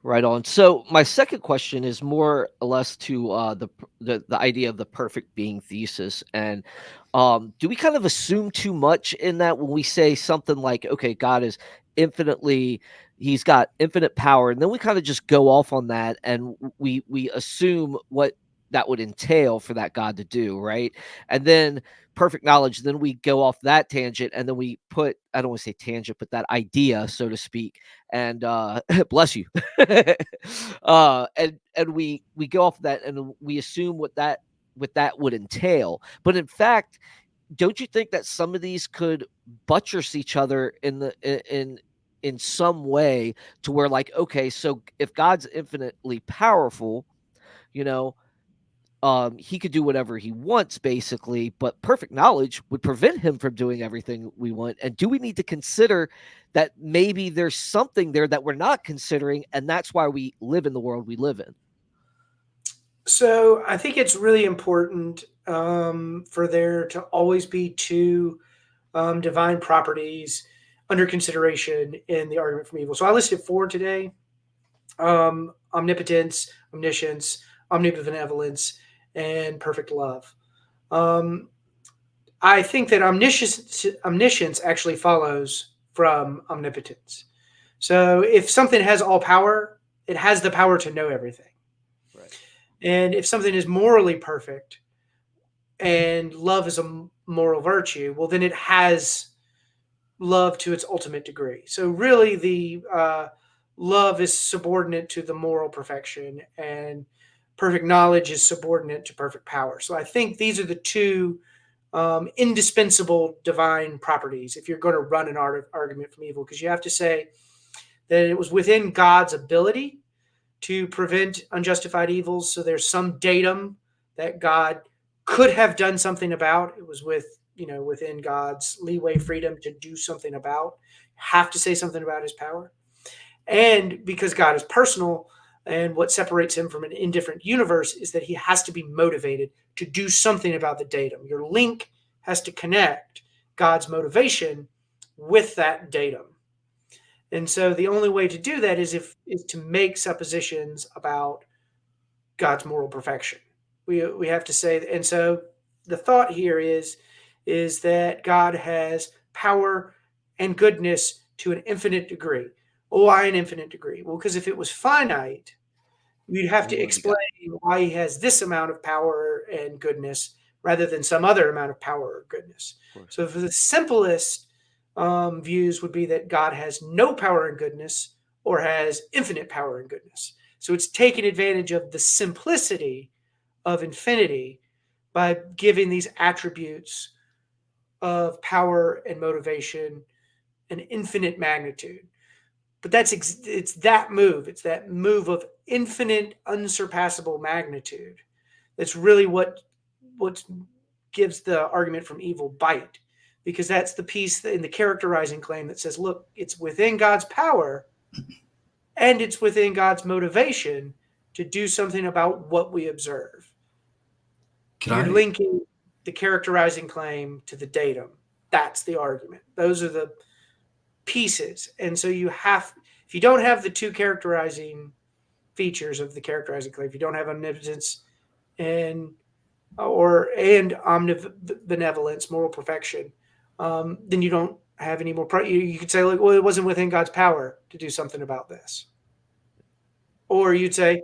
Right on. So my second question is more or less to the idea of the perfect being thesis, and do we kind of assume too much in that when we say something like, okay, God is infinitely, he's got infinite power, and then we kind of just go off on that, and we assume what that would entail for that God to do, right? And then perfect knowledge, then we go off that tangent, and then we put, I don't want to say tangent, but that idea, so to speak, and bless you. And we go off of that, and we assume what that would entail. But in fact, don't you think that some of these could buttress each other in some way, to where, like, okay, so if God's infinitely powerful, you know, he could do whatever he wants, basically, but perfect knowledge would prevent him from doing everything we want. And do we need to consider that maybe there's something there that we're not considering, and that's why we live in the world we live in? So I think it's really important for there to always be two divine properties under consideration in the argument from evil. So I listed four today: omnipotence, omniscience, omnibenevolence, and perfect love. Um, I think that omniscience actually follows from omnipotence. So if something has all power, it has the power to know everything. Right. And if something is morally perfect and love is a moral virtue, well, then it has love to its ultimate degree. So really, the love is subordinate to the moral perfection, and perfect knowledge is subordinate to perfect power. So I think these are the two indispensable divine properties if you're going to run an argument from evil, because you have to say that it was within God's ability to prevent unjustified evils. So there's some datum that God could have done something about. It was within God's leeway, freedom to do something about. Have to say something about his power. And because God is personal, and what separates him from an indifferent universe is that he has to be motivated to do something about the datum. Your link has to connect God's motivation with that datum. And so the only way to do that is to make suppositions about God's moral perfection. We have to say, and so the thought here is that God has power and goodness to an infinite degree. Why an infinite degree? Well, because if it was finite, we'd have to explain why he has this amount of power and goodness rather than some other amount of power or goodness. So for the simplest views would be that God has no power and goodness or has infinite power and goodness. So it's taking advantage of the simplicity of infinity by giving these attributes of power and motivation an infinite magnitude. But it's that move. It's that move of infinite, unsurpassable magnitude. That's really what gives the argument from evil bite, because that's the piece in the characterizing claim that says, look, it's within God's power and it's within God's motivation to do something about what we observe. You're linking the characterizing claim to the datum. That's the argument. Those are the pieces. And so if you don't have the two characterizing features of the characterizing claim, if you don't have omnipotence and omnibenevolence, moral perfection, then you don't have any more. You could say, like, well, it wasn't within God's power to do something about this. Or you'd say,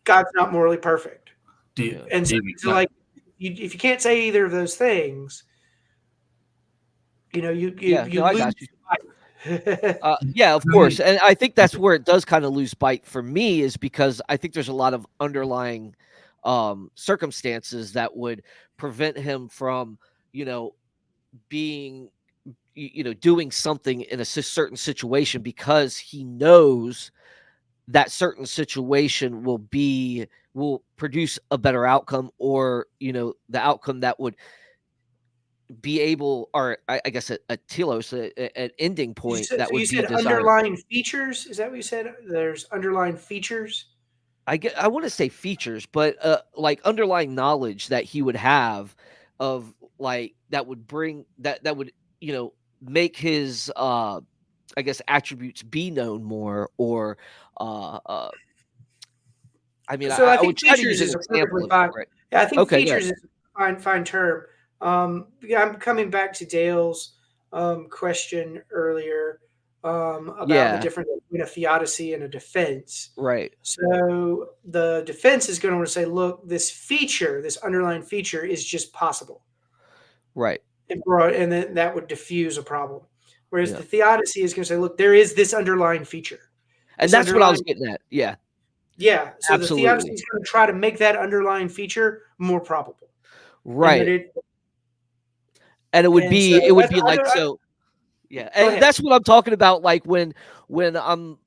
God's not morally perfect. And so, like, if you can't say either of those things, you lose. Yeah, of course. And I think that's where it does kind of lose bite for me, is because I think there's a lot of underlying circumstances that would prevent him from, being doing something in a certain situation because he knows that certain situation will produce a better outcome, or the outcome that would be able, or I guess a telos, an ending point So that would you be said desired. underlying features. Is that what you said? There's underlying features. I want to say features, but like underlying knowledge that he would have of, like, that would bring that would make his I guess attributes be known more, or uh, uh I mean, So I I would think try to use features an is a example perfectly of it, fine. right? Yeah, I think Okay, good. features is a fine term. Yeah, I'm coming back to Dale's question earlier about the Yeah, difference between a theodicy and a defense. right, So the defense is going to want to say, look, this feature, this underlying feature, is just possible, right. and then that would diffuse a problem. Whereas Yeah, the theodicy is going to say, look, there is this underlying feature. and This that's what I was underlying getting at. Yeah, Yeah, so the theodicy absolutely. is going to try to make that underlying feature more probable, and that Right, it, and and so it would that's be I like, don't. so. Yeah, Go and ahead. that's what I'm talking about. Like when I'm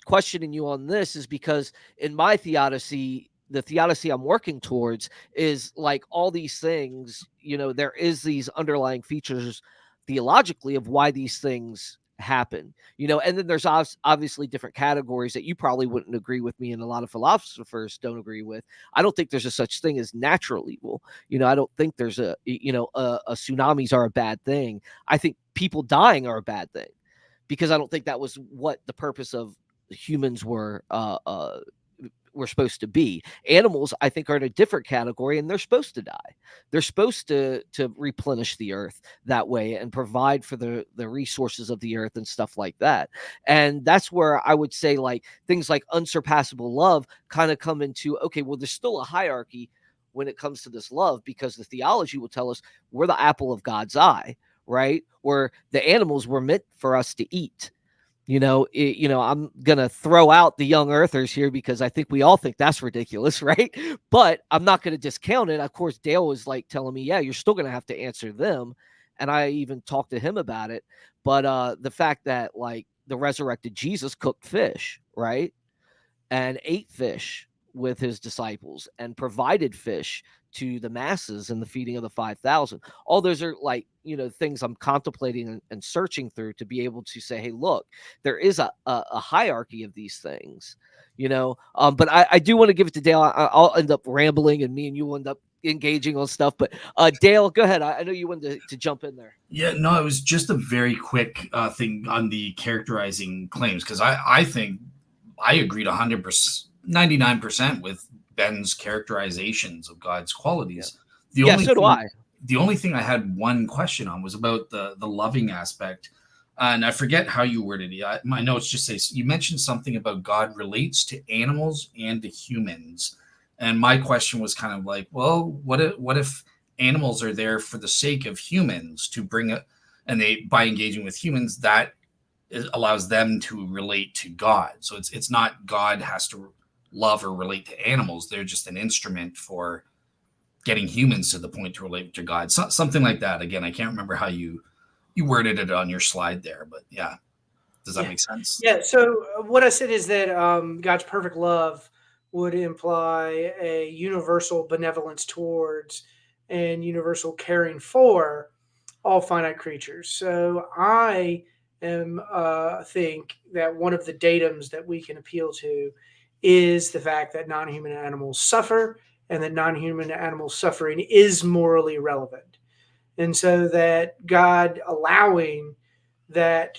questioning you on this, is because in my theodicy, the theodicy I'm working towards is like all these things. There is these underlying features theologically of why these things happen. And then there's obviously different categories that you probably wouldn't agree with me, and a lot of philosophers don't agree with. I don't think there's a such thing as natural evil. I don't think there's a tsunamis are a bad thing. I think people dying are a bad thing, because I don't think that was what the purpose of humans were supposed to be. Animals, I think, are in a different category, and they're supposed to die. They're supposed to replenish the earth that way and provide for the resources of the earth and stuff like that. And that's where I would say, like, things like unsurpassable love kind of come into, okay, well, there's still a hierarchy when it comes to this love, because the theology will tell us we're the apple of God's eye, right? Where the animals were meant for us to eat. I'm gonna throw out the young earthers here because I think we all think that's ridiculous, right? But I'm not gonna discount it. Of course, Dale was like telling me, yeah, you're still gonna have to answer them. And I even talked to him about it. But the fact that, like, the resurrected Jesus cooked fish, right? And ate fish with his disciples and provided fish to the masses in the feeding of the 5,000. All those are, like, things I'm contemplating and searching through to be able to say, hey, look, there is a hierarchy of these things, but I do want to give it to Dale. I'll end up rambling, and me and you will end up engaging on stuff. But Dale, go ahead. I know you wanted to jump in there. Yeah, no, it was just a very quick thing on the characterizing claims, because I think I agreed 100%, 99% with Ben's characterizations of God's Yeah. qualities. The Yeah, only so do thing, I. the only thing I had one question on was about the loving aspect, and I forget how you worded it. My notes just say you mentioned something about God relates to animals and to humans, and my question was kind of like, well, what if animals are there for the sake of humans to bring it, and they, by engaging with humans, that allows them to relate to God. So it's not God has to love or relate to animals. They're just an instrument for getting humans to the point to relate to God. Something like that. Again, I can't remember how you worded it on your slide there, but yeah. Does that Yeah, make sense? yeah. So what I said is that God's perfect love would imply a universal benevolence towards and universal caring for all finite creatures. So I am think that one of the datums that we can appeal to is the fact that non-human animals suffer, and that non-human animal suffering is morally relevant, and so that God allowing that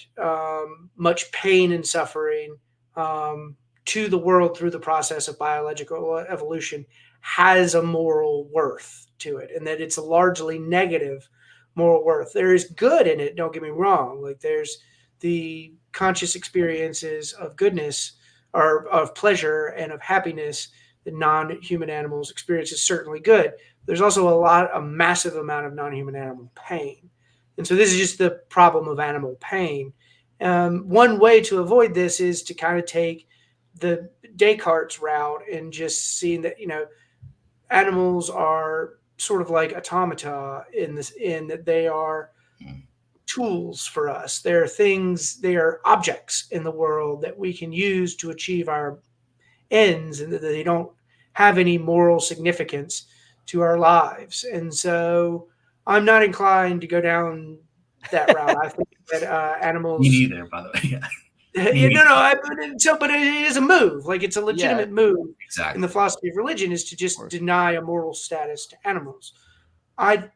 much pain and suffering to the world through the process of biological evolution has a moral worth to it, and that it's a largely negative moral worth. There is good in it, don't get me wrong. Like, there's the conscious experiences of goodness, or of pleasure and of happiness, that non-human animals experience is certainly good. There's also a massive amount of non-human animal pain. And so this is just the problem of animal pain. One way to avoid this is to kind of take the Descartes route and just seeing that, animals are sort of like automata in that they are tools for us. They're things, they are objects in the world that we can use to achieve our ends, and that they don't have any moral significance to our lives. And so I'm not inclined to go down that route. I think that Me animals. neither, by the way. Yeah. Yeah, no, but it is a move. Like, it's a legitimate move in Exactly. the philosophy of religion, is to Of just course. deny a moral status to animals. I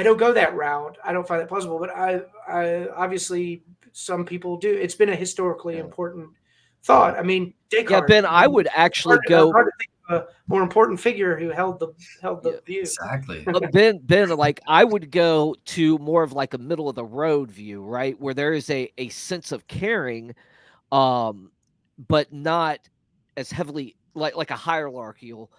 don't go that route. I don't find that plausible, but I obviously some people do. It's been a historically Yeah. important thought. I mean, Descartes. Yeah, Ben, I would actually go. Hard to think of a more important figure who held the view. Exactly. Ben, like I would go to more of like a middle of the road view, right, where there is a sense of caring, but not as heavily like a hierarchical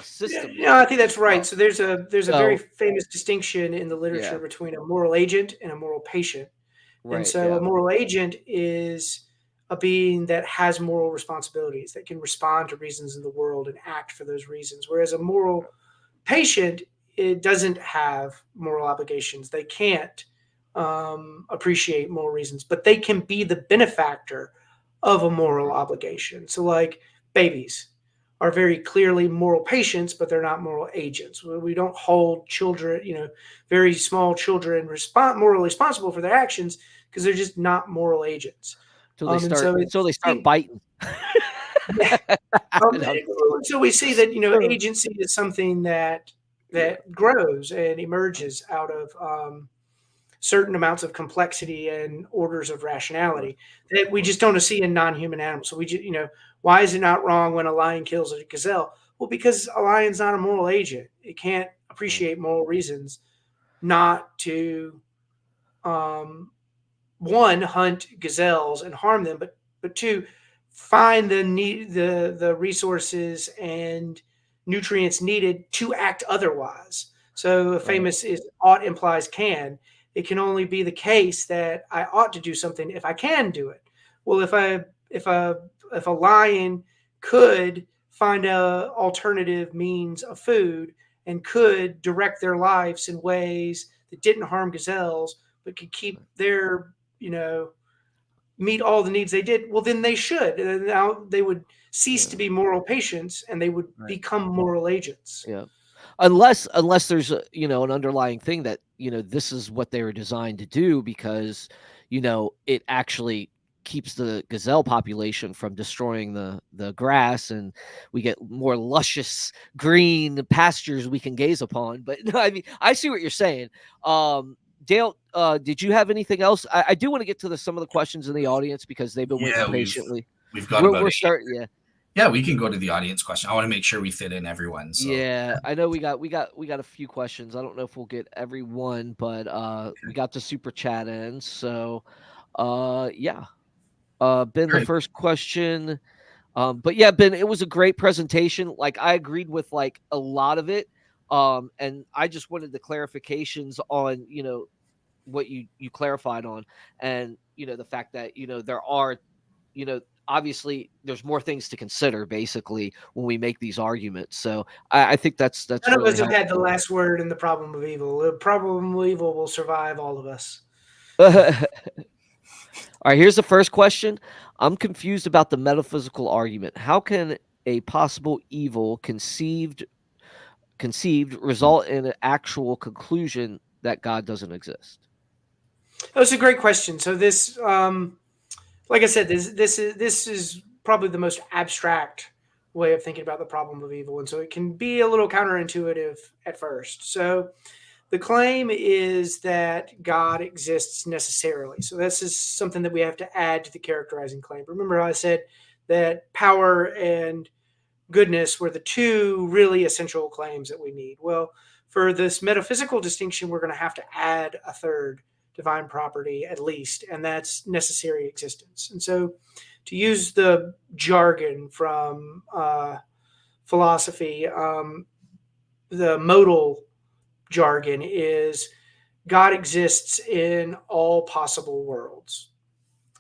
system. Yeah, I think that's right. So there's a very So famous distinction in the literature yeah, between a moral agent and a moral patient. And right, so yeah, a moral agent is a being that has moral responsibilities, that can respond to reasons in the world and act for those reasons. Whereas a moral patient, it doesn't have moral obligations. They can't appreciate moral reasons, but they can be the benefactor of a moral obligation. So, like, babies are very clearly moral patients, but they're not moral agents. We don't hold children, very small children, morally responsible for their actions, because they're just not moral agents. until they start It's biting. yeah. No. So we see that agency is something that grows and emerges out of certain amounts of complexity and orders of rationality that we just don't see in non-human animals. So we just, why is it not wrong when a lion kills a gazelle? Well, because a lion's not a moral agent. It can't appreciate moral reasons not to, one, hunt gazelles and harm them, but two, find the resources and nutrients needed to act otherwise. So a famous is ought implies can. It can only be the case that I ought to do something if I can do it. Well, if a lion could find a alternative means of food and could direct their lives in ways that didn't harm gazelles, but could keep their, meet all the needs they did, well, then they should. And now they would cease to be moral patients, and they would become moral agents. Yeah. Unless there's an underlying thing that this is what they were designed to do, because it actually keeps the gazelle population from destroying the grass, and we get more luscious green pastures we can gaze upon. But no, I mean, I see what you're saying. Dale, did you have anything else? I do want to get to some of the questions in the audience, because they've been waiting patiently. We've got we're starting. Yeah. Yeah, we can go to the audience question. I want to make sure we fit in everyone. So. Yeah, I know we got a few questions. I don't know if we'll get everyone, but we got the super chat in. So yeah. Ben, the first question. But yeah, Ben, it was a great presentation. Like, I agreed with like a lot of it. And I just wanted the clarifications on, what you clarified on, and the fact that there are, obviously there's more things to consider basically when we make these arguments. So I think that's none really of us have had the last word in the problem of evil. The problem of evil will survive all of us. All right, here's the first question. I'm confused about the metaphysical argument. How can a possible evil conceived result in an actual conclusion that God doesn't exist? That's a great question. So this, like I said, this is probably the most abstract way of thinking about the problem of evil, and so it can be a little counterintuitive at first. So the claim is that God exists necessarily. So this is something that we have to add to the characterizing claim. Remember how I said that power and goodness were the two really essential claims that we need? Well, for this metaphysical distinction, we're going to have to add a third, divine property at least, and that's necessary existence. And so, to use the jargon from philosophy, the modal jargon is God exists in all possible worlds.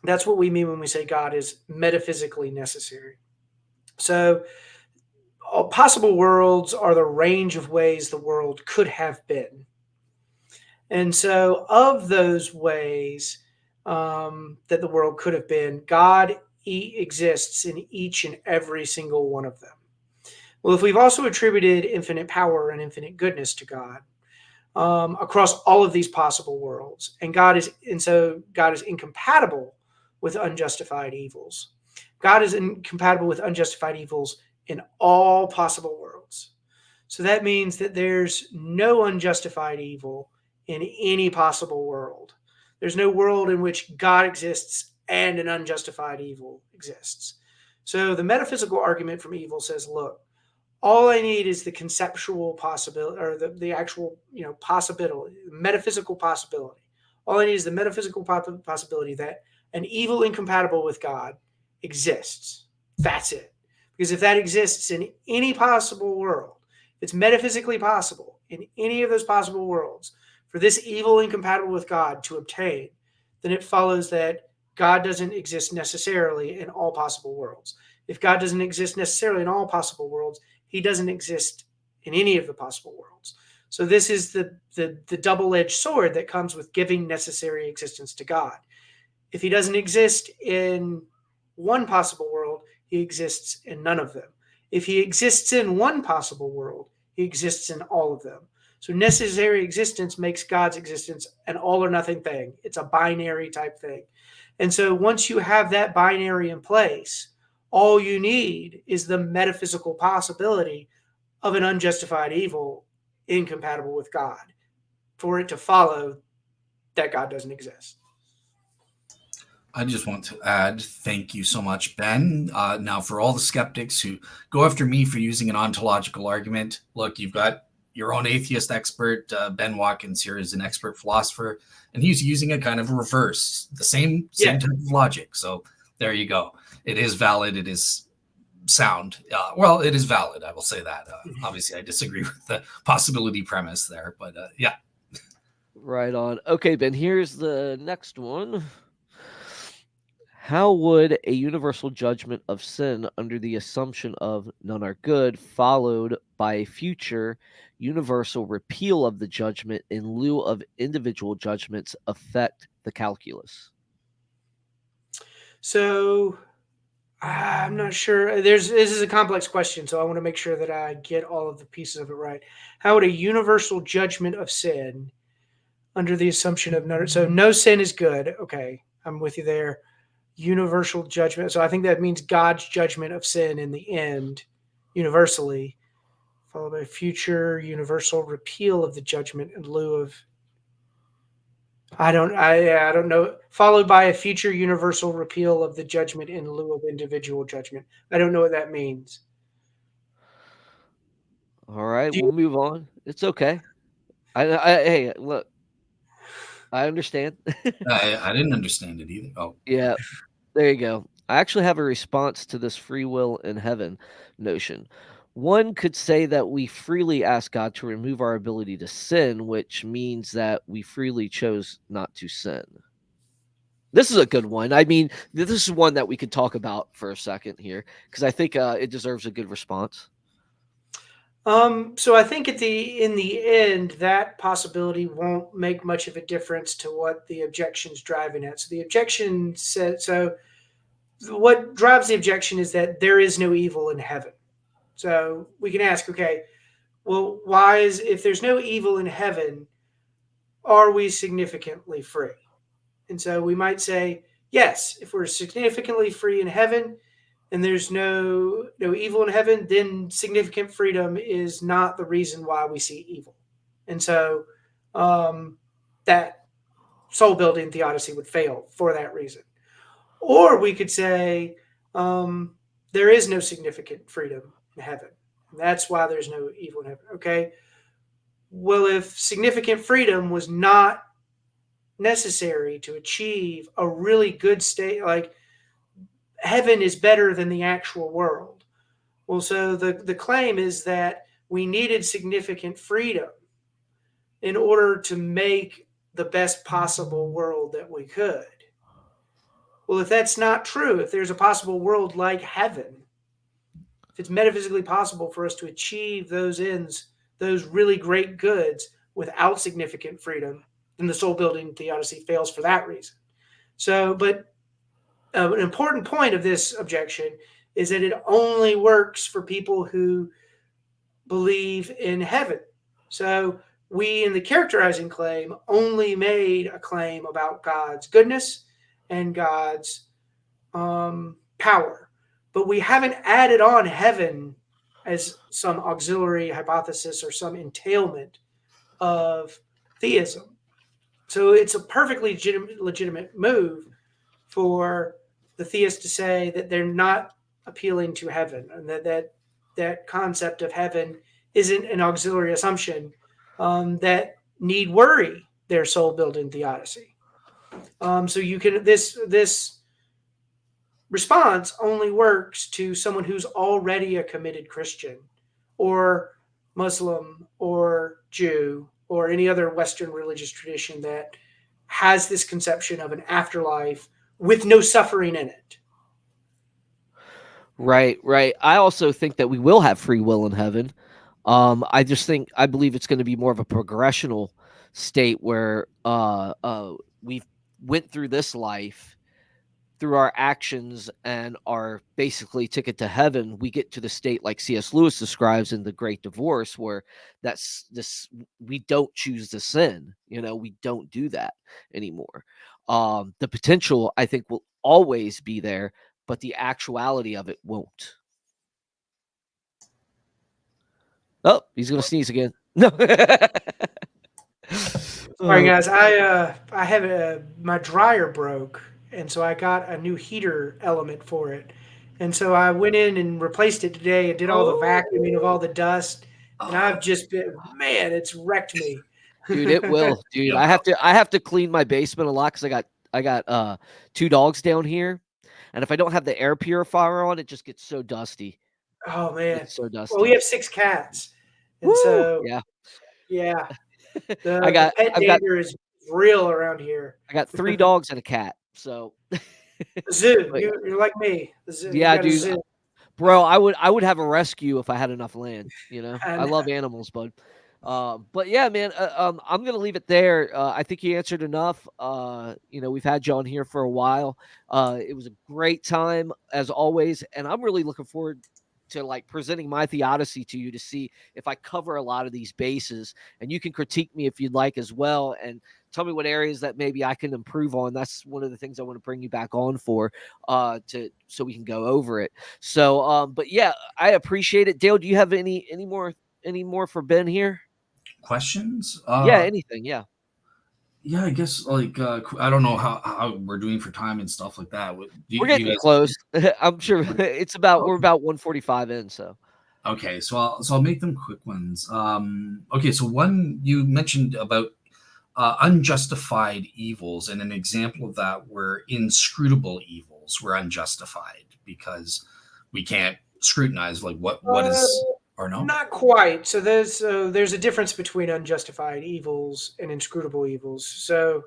That's what we mean when we say God is metaphysically necessary. So all possible worlds are the range of ways the world could have been. And so, of those ways that the world could have been, God exists in each and every single one of them. Well, if we've also attributed infinite power and infinite goodness to God across all of these possible worlds, and so God is incompatible with unjustified evils. God is incompatible with unjustified evils in all possible worlds. So that means that there's no unjustified evil in any possible world. There's no world in which God exists and an unjustified evil exists. So the metaphysical argument from evil says, look, all I need is the conceptual possibility, or the actual, possibility, metaphysical possibility. All I need is the metaphysical possibility that an evil incompatible with God exists. That's it. Because if that exists in any possible world, it's metaphysically possible in any of those possible worlds for this evil incompatible with God to obtain, then it follows that God doesn't exist necessarily in all possible worlds. If God doesn't exist necessarily in all possible worlds, he doesn't exist in any of the possible worlds. So this is the double-edged sword that comes with giving necessary existence to God. If he doesn't exist in one possible world, he exists in none of them. If he exists in one possible world, he exists in all of them. So necessary existence makes God's existence an all or nothing thing. It's a binary type thing. And so once you have that binary in place, all you need is the metaphysical possibility of an unjustified evil incompatible with God for it to follow that God doesn't exist. I just want to add, thank you so much, Ben. Now, for all the skeptics who go after me for using an ontological argument, look, you've got your own atheist expert, Ben Watkins here is an expert philosopher, and he's using a kind of reverse, the same type of logic. So there you go. It is valid. It is sound. Well, it is valid. I will say that. Obviously, I disagree with the possibility premise there, but yeah. Right on. Okay, Ben, here's the next one. How would a universal judgment of sin under the assumption of none are good, followed by a future universal repeal of the judgment in lieu of individual judgments, affect the calculus? So I'm not sure. This is a complex question, so I want to make sure that I get all of the pieces of it right. How would a universal judgment of sin under the assumption of no sin is good? Okay, I'm with you there. Universal judgment. So I think that means God's judgment of sin in the end, universally, followed by future universal repeal of the judgment in lieu of. I don't know. Followed by a future universal repeal of the judgment in lieu of individual judgment. I don't know what that means. All right, we'll move on. It's okay. Hey, look, I understand. I didn't understand it either. Oh, Yeah, there you go. I actually have a response to this free will in heaven notion. One could say that we freely ask God to remove our ability to sin, which means that we freely chose not to sin. This is a good one. I mean, this is one that we could talk about for a second here because I think it deserves a good response. So I think in the end, that possibility won't make much of a difference to what the objection's driving at. So the objection said, what drives the objection is that there is no evil in heaven. So we can ask, okay, well, if there's no evil in heaven, are we significantly free? And so we might say, yes, if we're significantly free in heaven and there's no evil in heaven, then significant freedom is not the reason why we see evil. And so that soul building theodicy would fail for that reason. Or we could say there is no significant freedom in heaven. And that's why there's no evil in heaven. Okay. Well, if significant freedom was not necessary to achieve a really good state, like heaven is better than the actual world. Well, so the claim is that we needed significant freedom in order to make the best possible world that we could. Well, if that's not true, if there's a possible world like heaven, if it's metaphysically possible for us to achieve those ends, those really great goods without significant freedom, then the soul building theodicy fails for that reason. So, but an important point of this objection is that it only works for people who believe in heaven. So we, in the characterizing claim, only made a claim about God's goodness and God's power, but we haven't added on heaven as some auxiliary hypothesis or some entailment of theism. So it's a perfectly legitimate move for the theist to say that they're not appealing to heaven, and that concept of heaven isn't an auxiliary assumption that need worry their soul building theodicy. So you can this response only works to someone who's already a committed Christian or Muslim or Jew or any other Western religious tradition that has this conception of an afterlife with no suffering in it. Right. I also think that we will have free will in heaven. I believe it's going to be more of a progressional state where we've went through this life through our actions and our basically ticket to heaven. We get to the state like C.S. Lewis describes in The Great Divorce, where we don't choose to sin. We don't do that anymore. The potential, I think, will always be there, but the actuality of it won't. Oh, he's gonna sneeze again. No. Sorry, guys. I have my dryer broke, and so I got a new heater element for it, and so I went in and replaced it today and did all the vacuuming of all the dust, and I've just been, man, it's wrecked me. Dude, it will, dude. I have to clean my basement a lot because I got 2 dogs down here, and if I don't have the air purifier on, it just gets so dusty. Oh man, It's so dusty. well, we have 6 cats, and so yeah, the pet danger is real around here. I got 3 dogs and a cat, so Zoo, you're like me. Zoo. Yeah, dude. Bro, I would have a rescue if I had enough land. I love animals, bud. But yeah, man, I'm gonna leave it there. I think you answered enough. We've had you on here for a while. It was a great time as always, and I'm really looking forward to like presenting my theodicy to you to see if I cover a lot of these bases, and you can critique me if you'd like as well, and tell me what areas that maybe I can improve on. That's one of the things I want to bring you back on for, so we can go over it. So, but yeah, I appreciate it. Dale, do you have any more for Ben here? Questions? Yeah, anything. Yeah. Yeah, I guess like I don't know how we're doing for time and stuff like that. We're getting close. I'm sure we're about 1:45 in. So okay, so I'll make them quick ones. Okay, so one you mentioned about unjustified evils, and an example of that were inscrutable evils were unjustified because we can't scrutinize like what is or no. Not quite. So there's a difference between unjustified evils and inscrutable evils. So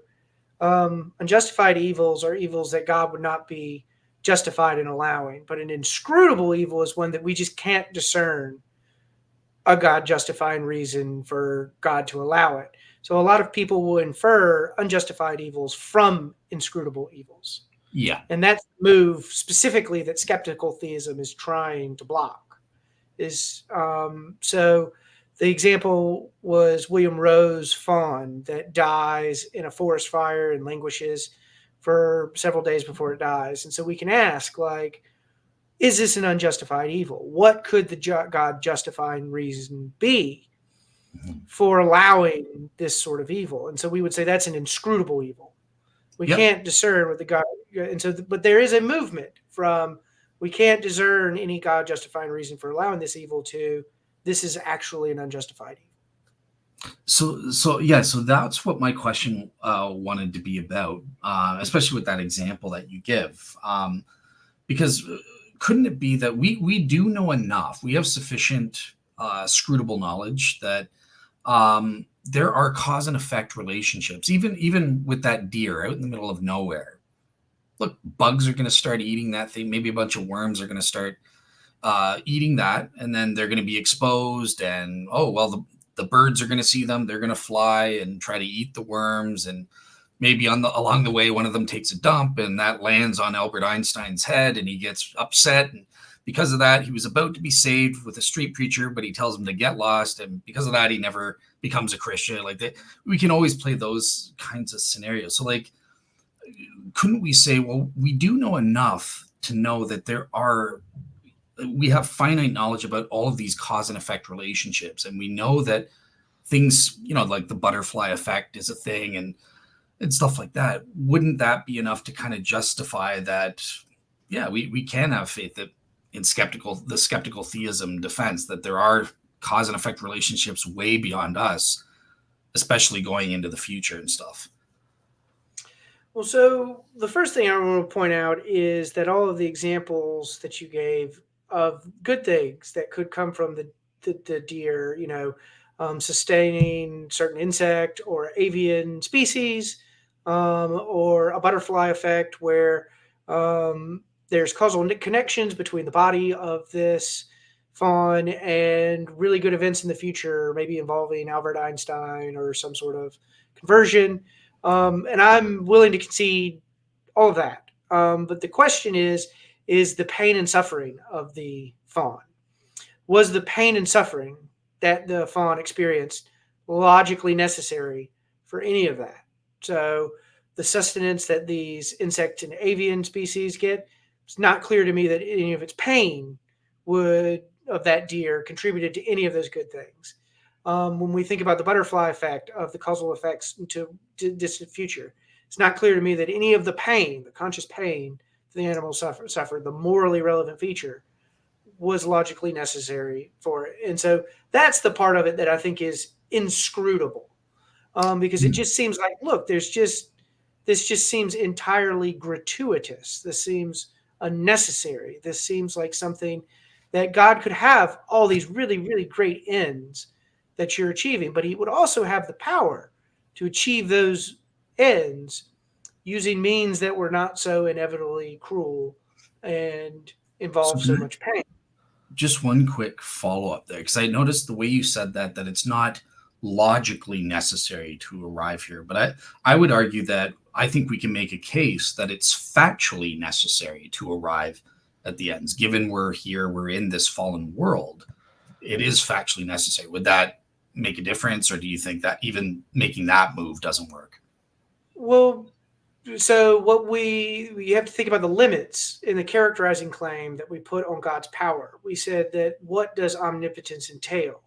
unjustified evils are evils that God would not be justified in allowing, but an inscrutable evil is one that we just can't discern a God justifying reason for God to allow it. So a lot of people will infer unjustified evils from inscrutable evils. Yeah. And that's the move specifically that skeptical theism is trying to block. So the example was William Rowe's fawn that dies in a forest fire and languishes for several days before it dies. And so we can ask, like, is this an unjustified evil? What could the God justifying reason be for allowing this sort of evil? And so we would say that's an inscrutable evil. We can't discern what the God, and so, but there is a movement from we can't discern any God justifying reason for allowing this evil to this is actually an unjustified evil. So that's what my question wanted to be about, especially with that example that you give, because couldn't it be that we do know enough? We have sufficient scrutable knowledge that there are cause and effect relationships, even with that deer out in the middle of nowhere. Look, bugs are going to start eating that thing. Maybe a bunch of worms are going to start eating that, and then they're going to be exposed. And the the birds are going to see them. They're going to fly and try to eat the worms. And maybe along the way, one of them takes a dump and that lands on Albert Einstein's head and he gets upset. And because of that, he was about to be saved with a street preacher, but he tells him to get lost. And because of that, he never becomes a Christian. Like that, we can always play those kinds of scenarios. So like, couldn't we say, well, we do know enough to know that we have finite knowledge about all of these cause and effect relationships. And we know that things, like the butterfly effect is a thing and stuff like that. Wouldn't that be enough to kind of justify that? Yeah, we can have faith that in the skeptical theism defense, that there are cause and effect relationships way beyond us, especially going into the future and stuff. Well, so the first thing I want to point out is that all of the examples that you gave of good things that could come from the deer, sustaining certain insect or avian species, or a butterfly effect where there's causal connections between the body of this fawn and really good events in the future, maybe involving Albert Einstein or some sort of conversion. And I'm willing to concede all of that. But the question is the pain and suffering of the fawn? Was the pain and suffering that the fawn experienced logically necessary for any of that? So the sustenance that these insect and avian species get, it's not clear to me that any of its pain of that deer contributed to any of those good things. When we think about the butterfly effect of the causal effects into distant future, it's not clear to me that any of the pain, the conscious pain the animal suffered, the morally relevant feature, was logically necessary for it. And so that's the part of it that I think is inscrutable, because it just seems like, look, this just seems entirely gratuitous. This seems unnecessary. This seems like something that God could have all these really, really great ends that you're achieving, but he would also have the power to achieve those ends using means that were not so inevitably cruel and involve so much pain. Just one quick follow-up there, because I noticed the way you said that it's not logically necessary to arrive here. But I would argue that I think we can make a case that it's factually necessary to arrive at the ends. Given we're in this fallen world, it is factually necessary. Would that make a difference, or do you think that even making that move doesn't work? Well, so you have to think about the limits in the characterizing claim that we put on God's power. We said that what does omnipotence entail?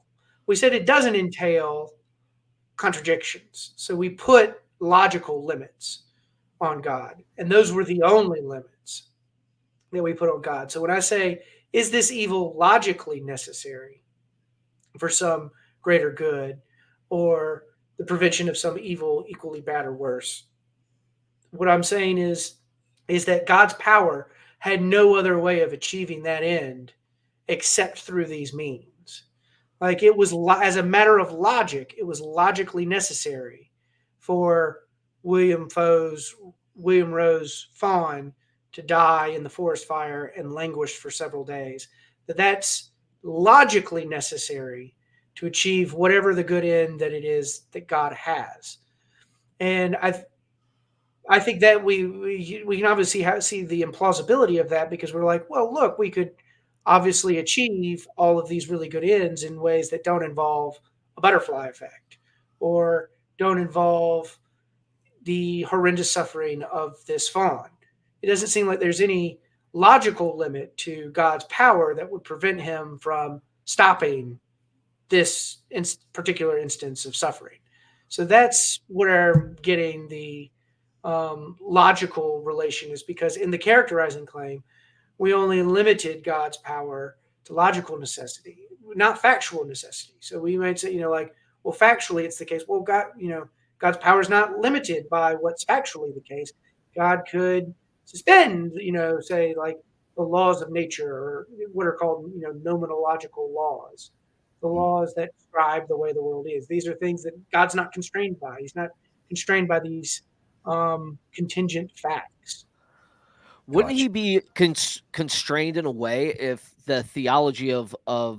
We said it doesn't entail contradictions. So we put logical limits on God, and those were the only limits that we put on God. So when I say, is this evil logically necessary for some greater good, or the prevention of some evil equally bad or worse? What I'm saying is that God's power had no other way of achieving that end except through these means. Like, it was, as a matter of logic, it was logically necessary for William Rose Fawn to die in the forest fire and languish for several days. That's logically necessary to achieve whatever the good end that it is that God has. And I think that we can obviously see the implausibility of that, because we're like, well, look, we could obviously achieve all of these really good ends in ways that don't involve a butterfly effect or don't involve the horrendous suffering of this fawn. It doesn't seem like there's any logical limit to God's power that would prevent him from stopping this particular instance of suffering. So that's where I'm getting the logical relation, is because in the characterizing claim, we only limited God's power to logical necessity, not factual necessity. So we might say, well, factually it's the case. Well, God's power is not limited by what's factually the case. God could suspend, say, like the laws of nature, or what are called, nomenological laws, the laws that describe the way the world is. These are things that God's not constrained by. He's not constrained by these contingent facts. Wouldn't Gotcha. he be constrained in a way if the theology of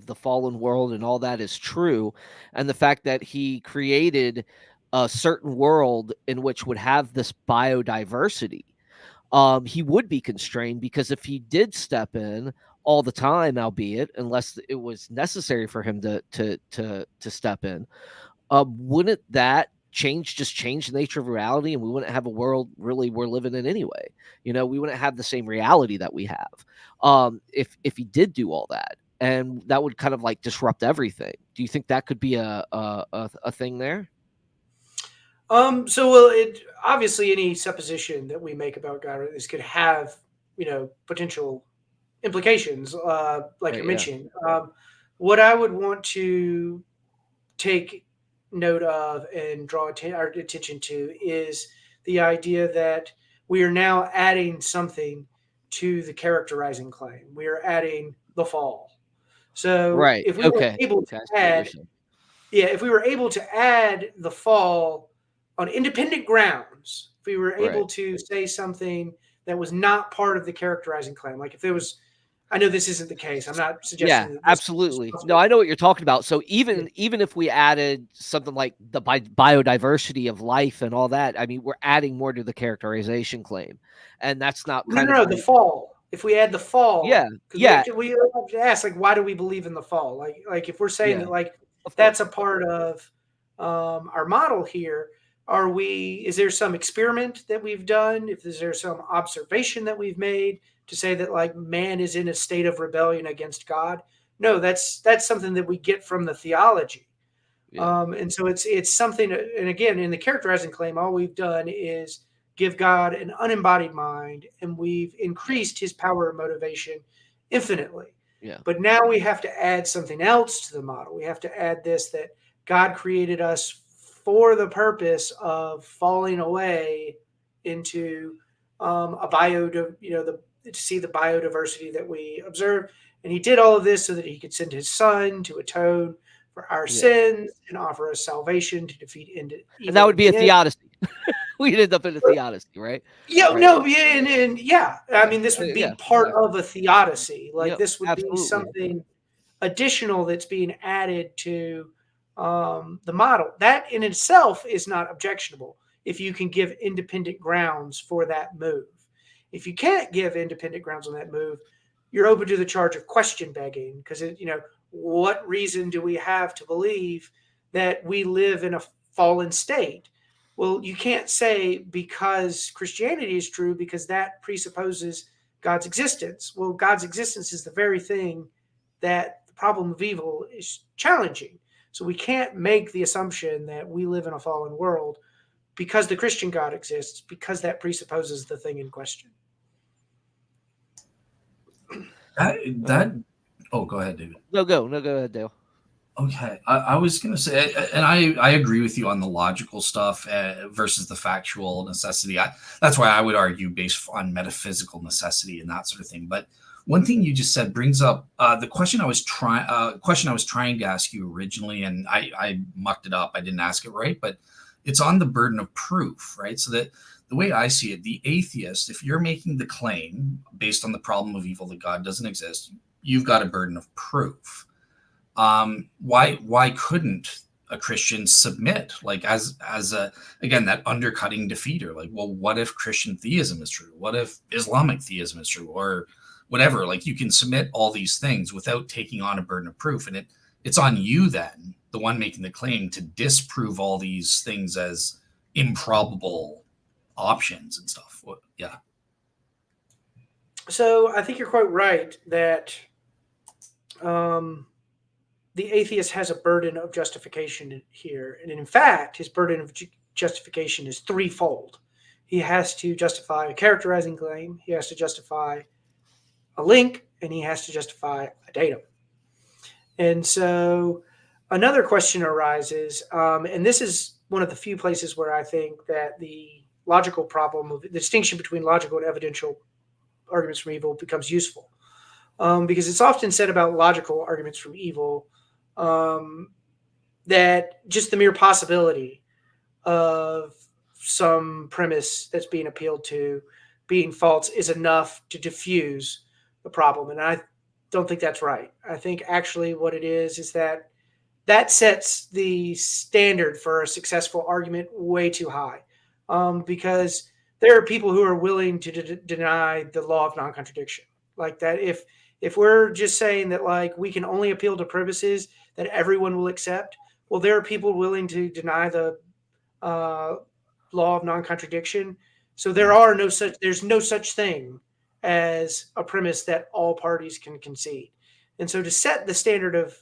the fallen world and all that is true, and the fact that he created a certain world in which would have this biodiversity? He would be constrained because if he did step in all the time, albeit unless it was necessary for him to step in, wouldn't that change the nature of reality, and we wouldn't have a world really we're living in anyway? We wouldn't have the same reality that we have if he did do all that, and that would kind of like disrupt everything. Do you think that could be a thing there? So, well, it obviously any supposition that we make about God is could have, potential implications, like Right, you're yeah. mentioning. What I would want to take note of and draw our attention to is the idea that we are now adding something to the characterizing claim. We are adding the fall. So Right, if we were okay, able to okay, I see what you're add saying. yeah, if we were able to add the fall on independent grounds, if we were Right. able to say something that was not part of the characterizing claim, like if there was, I know this isn't the case. I'm not Yeah, suggesting that this is absolutely. No, possible. I know what you're talking about. So Yeah. even if we added something like the biodiversity of life and all that, I mean, we're adding more to the characterization claim, and that's not No, kind no, of no, the like, fall. If we add the yeah, fall, because yeah, we have to ask, like, why do we believe in the fall? Like if we're saying yeah, that, like, of course. that's a part of our model here, are we? Is there some experiment that we've done? If is there some observation that we've made to say that like man is in a state of rebellion against God? No, that's something that we get from the theology. Yeah, And so it's something. And again, in the characterizing claim, all we've done is give God an unembodied mind, and we've yeah, increased His power and motivation infinitely. yeah, But now we have to add something else to the model. We have to add this that God created us for the purpose of falling away into a to see the biodiversity that we observe. And He did all of this so that He could send His Son to atone for our yeah, sins and offer us salvation to defeat and that evil would in be a the end. theodicy. We'd end up in a theodicy, right? Yeah, Right. no, yeah, and yeah, I Yeah, mean, this would yeah, be part exactly. of a theodicy. Like Yep, this would be absolutely. something additional that's being added to the model. That in itself is not objectionable if you can give independent grounds for that move. If you can't give independent grounds on that move, you're open to the charge of question begging because what reason do we have to believe that we live in a fallen state? Well, you can't say because Christianity is true because that presupposes God's existence. Well, God's existence is the very thing that the problem of evil is challenging. So we can't make the assumption that we live in a fallen world because the Christian God exists, because that presupposes the thing in question. That All right. that. Oh, go ahead, David. No, go ahead, Dale. Okay, I was gonna say, and I agree with you on the logical stuff versus the factual necessity. That's why I would argue based on metaphysical necessity and that sort of thing. But one thing you just said brings up the question I was trying to ask you originally, and I mucked it up. I didn't ask it right, but it's on the burden of proof, right? So that the way I see it, the atheist, if you're making the claim based on the problem of evil that God doesn't exist, you've got a burden of proof. Why couldn't a Christian submit like as a again that undercutting defeater? Like, well, what if Christian theism is true? What if Islamic theism is true? Or whatever. Like you can submit all these things without taking on a burden of proof. And it's on you then, the one making the claim, to disprove all these things as improbable options and stuff. Yeah. So I think you're quite right that um, the atheist has a burden of justification here. And in fact, his burden of justification is threefold. He has to justify a characterizing claim, he has to justify a link, and he has to justify a datum. And so another question arises, and this is one of the few places where I think that the logical problem of the distinction between logical and evidential arguments from evil becomes useful. Because it's often said about logical arguments from evil that just the mere possibility of some premise that's being appealed to being false is enough to diffuse the problem. And I don't think that's right. I think actually what it is that sets the standard for a successful argument way too high, because there are people who are willing to deny the law of non-contradiction. Like that, if we're just saying that like we can only appeal to premises that everyone will accept, well, there are people willing to deny the law of non-contradiction. So there's no such thing as a premise that all parties can concede. And so to set the standard of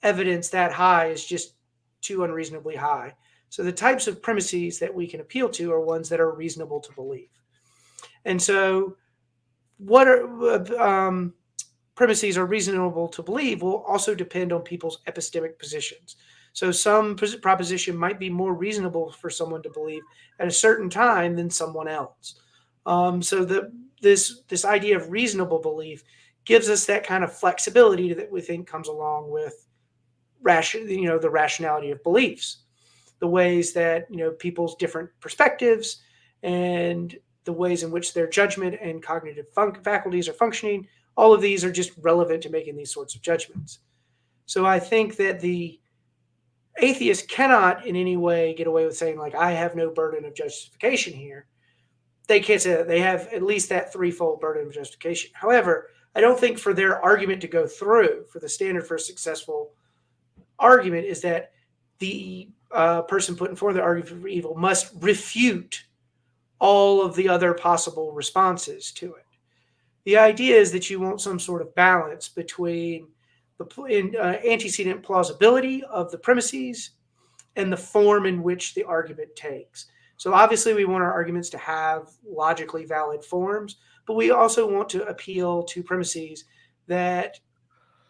evidence that high is just too unreasonably high. So the types of premises that we can appeal to are ones that are reasonable to believe. And so what are premises are reasonable to believe will also depend on people's epistemic positions. So some proposition might be more reasonable for someone to believe at a certain time than someone else. So this idea of reasonable belief gives us that kind of flexibility that we think comes along with the rationality of beliefs, the ways that people's different perspectives and the ways in which their judgment and cognitive faculties are functioning. All of these are just relevant to making these sorts of judgments. So I think that the atheist cannot in any way get away with saying, like, I have no burden of justification here. They can't say that. They have at least that threefold burden of justification. However, I don't think for their argument to go through, for the standard for a successful argument, is that the person putting forward the argument for evil must refute all of the other possible responses to it. The idea is that you want some sort of balance between the antecedent plausibility of the premises and the form in which the argument takes. So obviously we want our arguments to have logically valid forms, but we also want to appeal to premises that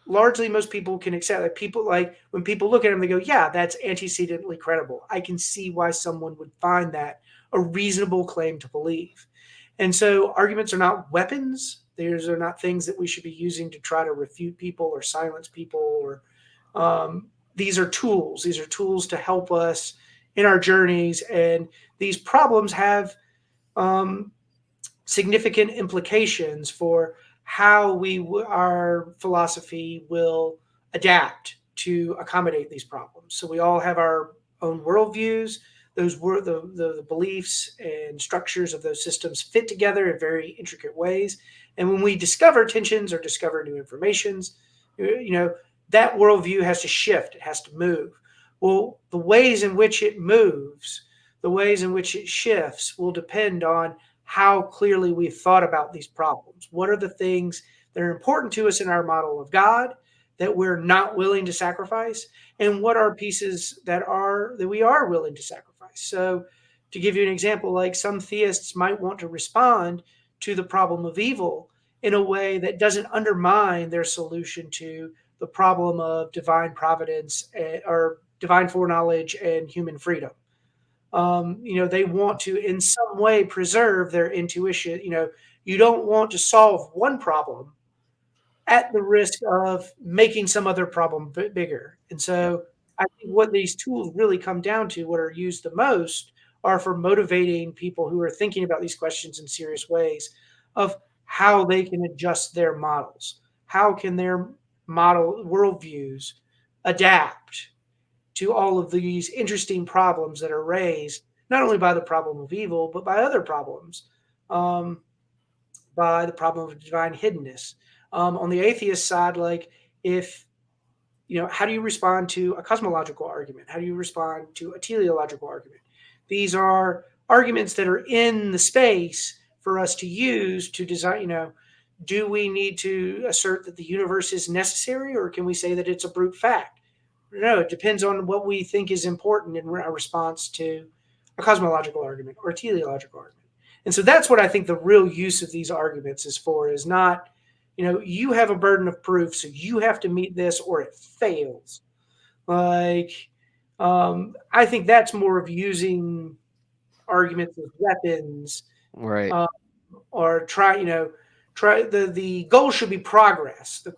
largely most people can accept. Like when people look at them, they go, yeah, that's antecedently credible. I can see why someone would find that a reasonable claim to believe. And so arguments are not weapons. These are not things that we should be using to try to refute people or silence people. Or these are tools. These are tools to help us in our journeys. And these problems have significant implications for how our philosophy will adapt to accommodate these problems. So we all have our own worldviews. Those were the beliefs and structures of those systems fit together in very intricate ways. And when we discover tensions or discover new informations, that worldview has to shift. It has to move. Well, the ways in which it moves, the ways in which it shifts will depend on how clearly we've thought about these problems. What are the things that are important to us in our model of God that we're not willing to sacrifice? And what are pieces that we are willing to sacrifice? So to give you an example, like some theists might want to respond to the problem of evil in a way that doesn't undermine their solution to the problem of divine providence or divine foreknowledge and human freedom. They want to in some way preserve their intuition. You don't want to solve one problem at the risk of making some other problem bigger. And so I think what these tools really come down to, what are used the most, are for motivating people who are thinking about these questions in serious ways of how they can adjust their models. How can their model worldviews adapt to all of these interesting problems that are raised, not only by the problem of evil, but by other problems, by the problem of divine hiddenness. On the atheist side, like how do you respond to a cosmological argument? How do you respond to a teleological argument? These are arguments that are in the space for us to use to design, do we need to assert that the universe is necessary, or can we say that it's a brute fact? No, it depends on what we think is important in our response to a cosmological argument or a teleological argument. And so that's what I think the real use of these arguments is for, is not, you have a burden of proof, so you have to meet this or it fails. I think that's more of using arguments as weapons. Right. Or the goal should be progress. The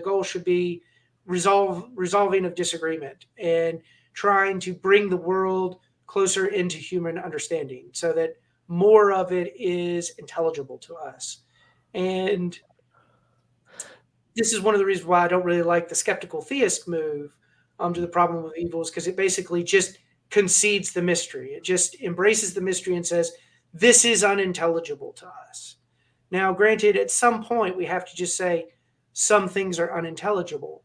goal should be resolving of disagreement and trying to bring the world closer into human understanding, so that more of it is intelligible to us. And this is one of the reasons why I don't really like the skeptical theist move to the problem of evil, is because it basically just concedes the mystery. It just embraces the mystery and says, this is unintelligible to us. Now, granted, at some point we have to just say some things are unintelligible.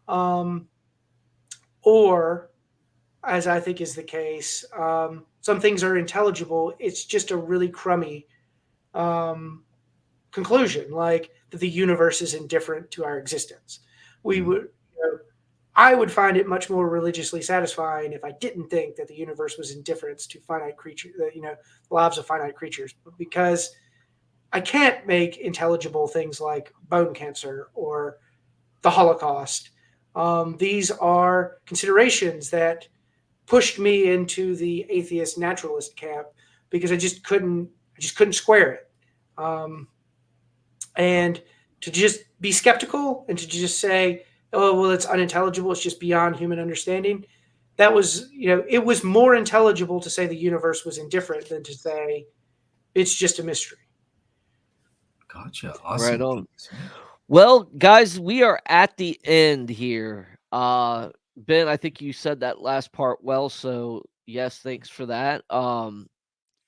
Or, as I think is the case, some things are intelligible. It's just a really crummy conclusion, like that the universe is indifferent to our existence. I would find it much more religiously satisfying if I didn't think that the universe was indifferent to finite creatures, lives of finite creatures, because I can't make intelligible things like bone cancer or the Holocaust. These are considerations that pushed me into the atheist naturalist camp because I just couldn't square it. And to just be skeptical and to just say, oh, well, it's unintelligible, it's just beyond human understanding. That was, it was more intelligible to say the universe was indifferent than to say it's just a mystery. Gotcha. Awesome. Right on. Well, guys, we are at the end here. Ben, I think you said that last part well, so yes, thanks for that.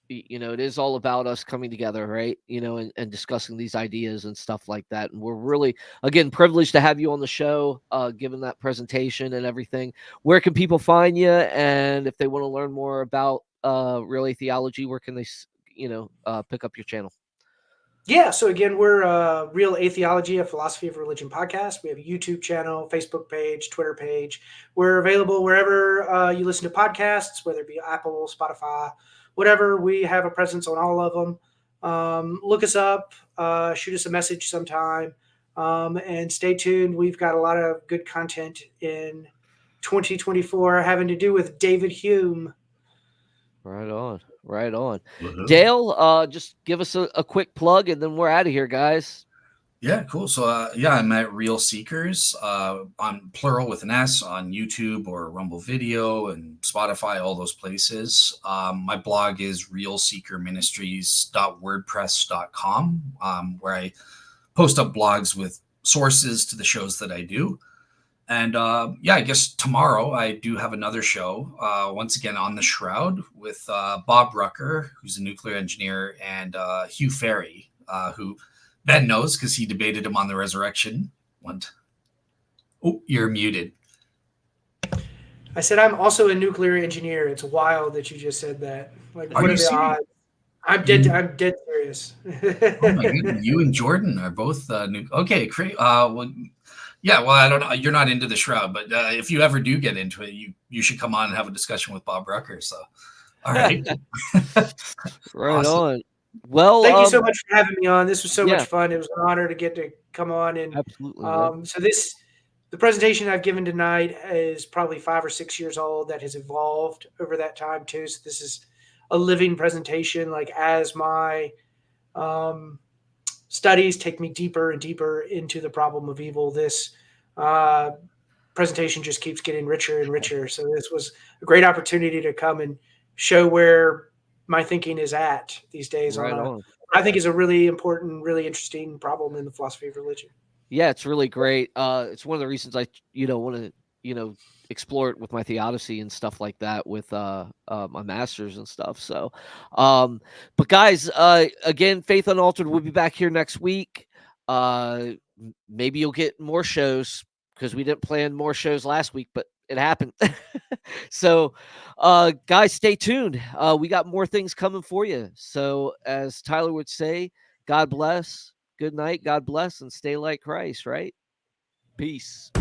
It is all about us coming together, right? And discussing these ideas and stuff like that. And we're really, again, privileged to have you on the show, given that presentation and everything. Where can people find you? And if they want to learn more about Real Atheology, where can they, pick up your channel? Yeah, so again, we're Real Atheology, a philosophy of religion podcast. We have a YouTube channel, Facebook page, Twitter page. We're available wherever you listen to podcasts, whether it be Apple, Spotify, whatever. We have a presence on all of them. Look us up, shoot us a message sometime, and stay tuned. We've got a lot of good content in 2024 having to do with David Hume. Right on. Right on. Woohoo. Dale, just give us a quick plug and then we're out of here, guys. Yeah, cool. So, I'm at Real Seekers on plural with an S on YouTube or Rumble Video and Spotify, all those places. My blog is realseekerministries.wordpress.com, where I post up blogs with sources to the shows that I do. And I guess tomorrow I do have another show, once again on the Shroud with Bob Rucker, who's a nuclear engineer, and Hugh Ferry, who Ben knows because he debated him on the resurrection. Oh, you're muted. I said I'm also a nuclear engineer. It's wild that you just said that. Like, what are the odds? I'm dead serious. Oh my goodness, you and Jordan are both okay. Great. Well, I don't know. You're not into the Shroud, but if you ever do get into it, you should come on and have a discussion with Bob Rucker. So, all right. Right awesome. On. Well, thank you so much for having me on. This was so much fun. It was an honor to get to come on. And absolutely. So the presentation I've given tonight is probably 5 or 6 years old. That has evolved over that time too. So this is a living presentation. Like, as my studies take me deeper and deeper into the problem of evil, this presentation just keeps getting richer and richer. So this was a great opportunity to come and show where my thinking is at these days. Right on. I think is a really important, really interesting problem in the philosophy of religion. Yeah, it's really great. It's one of the reasons I, want to, explore it with my theodicy and stuff like that with my masters and stuff. So, but guys, again, Faith Unaltered will be back here next week. Maybe you'll get more shows because we didn't plan more shows last week, but it happened. So, guys, stay tuned. We got more things coming for you. So, as Tyler would say, God bless. Good night. God bless, and stay like Christ. Right? Peace.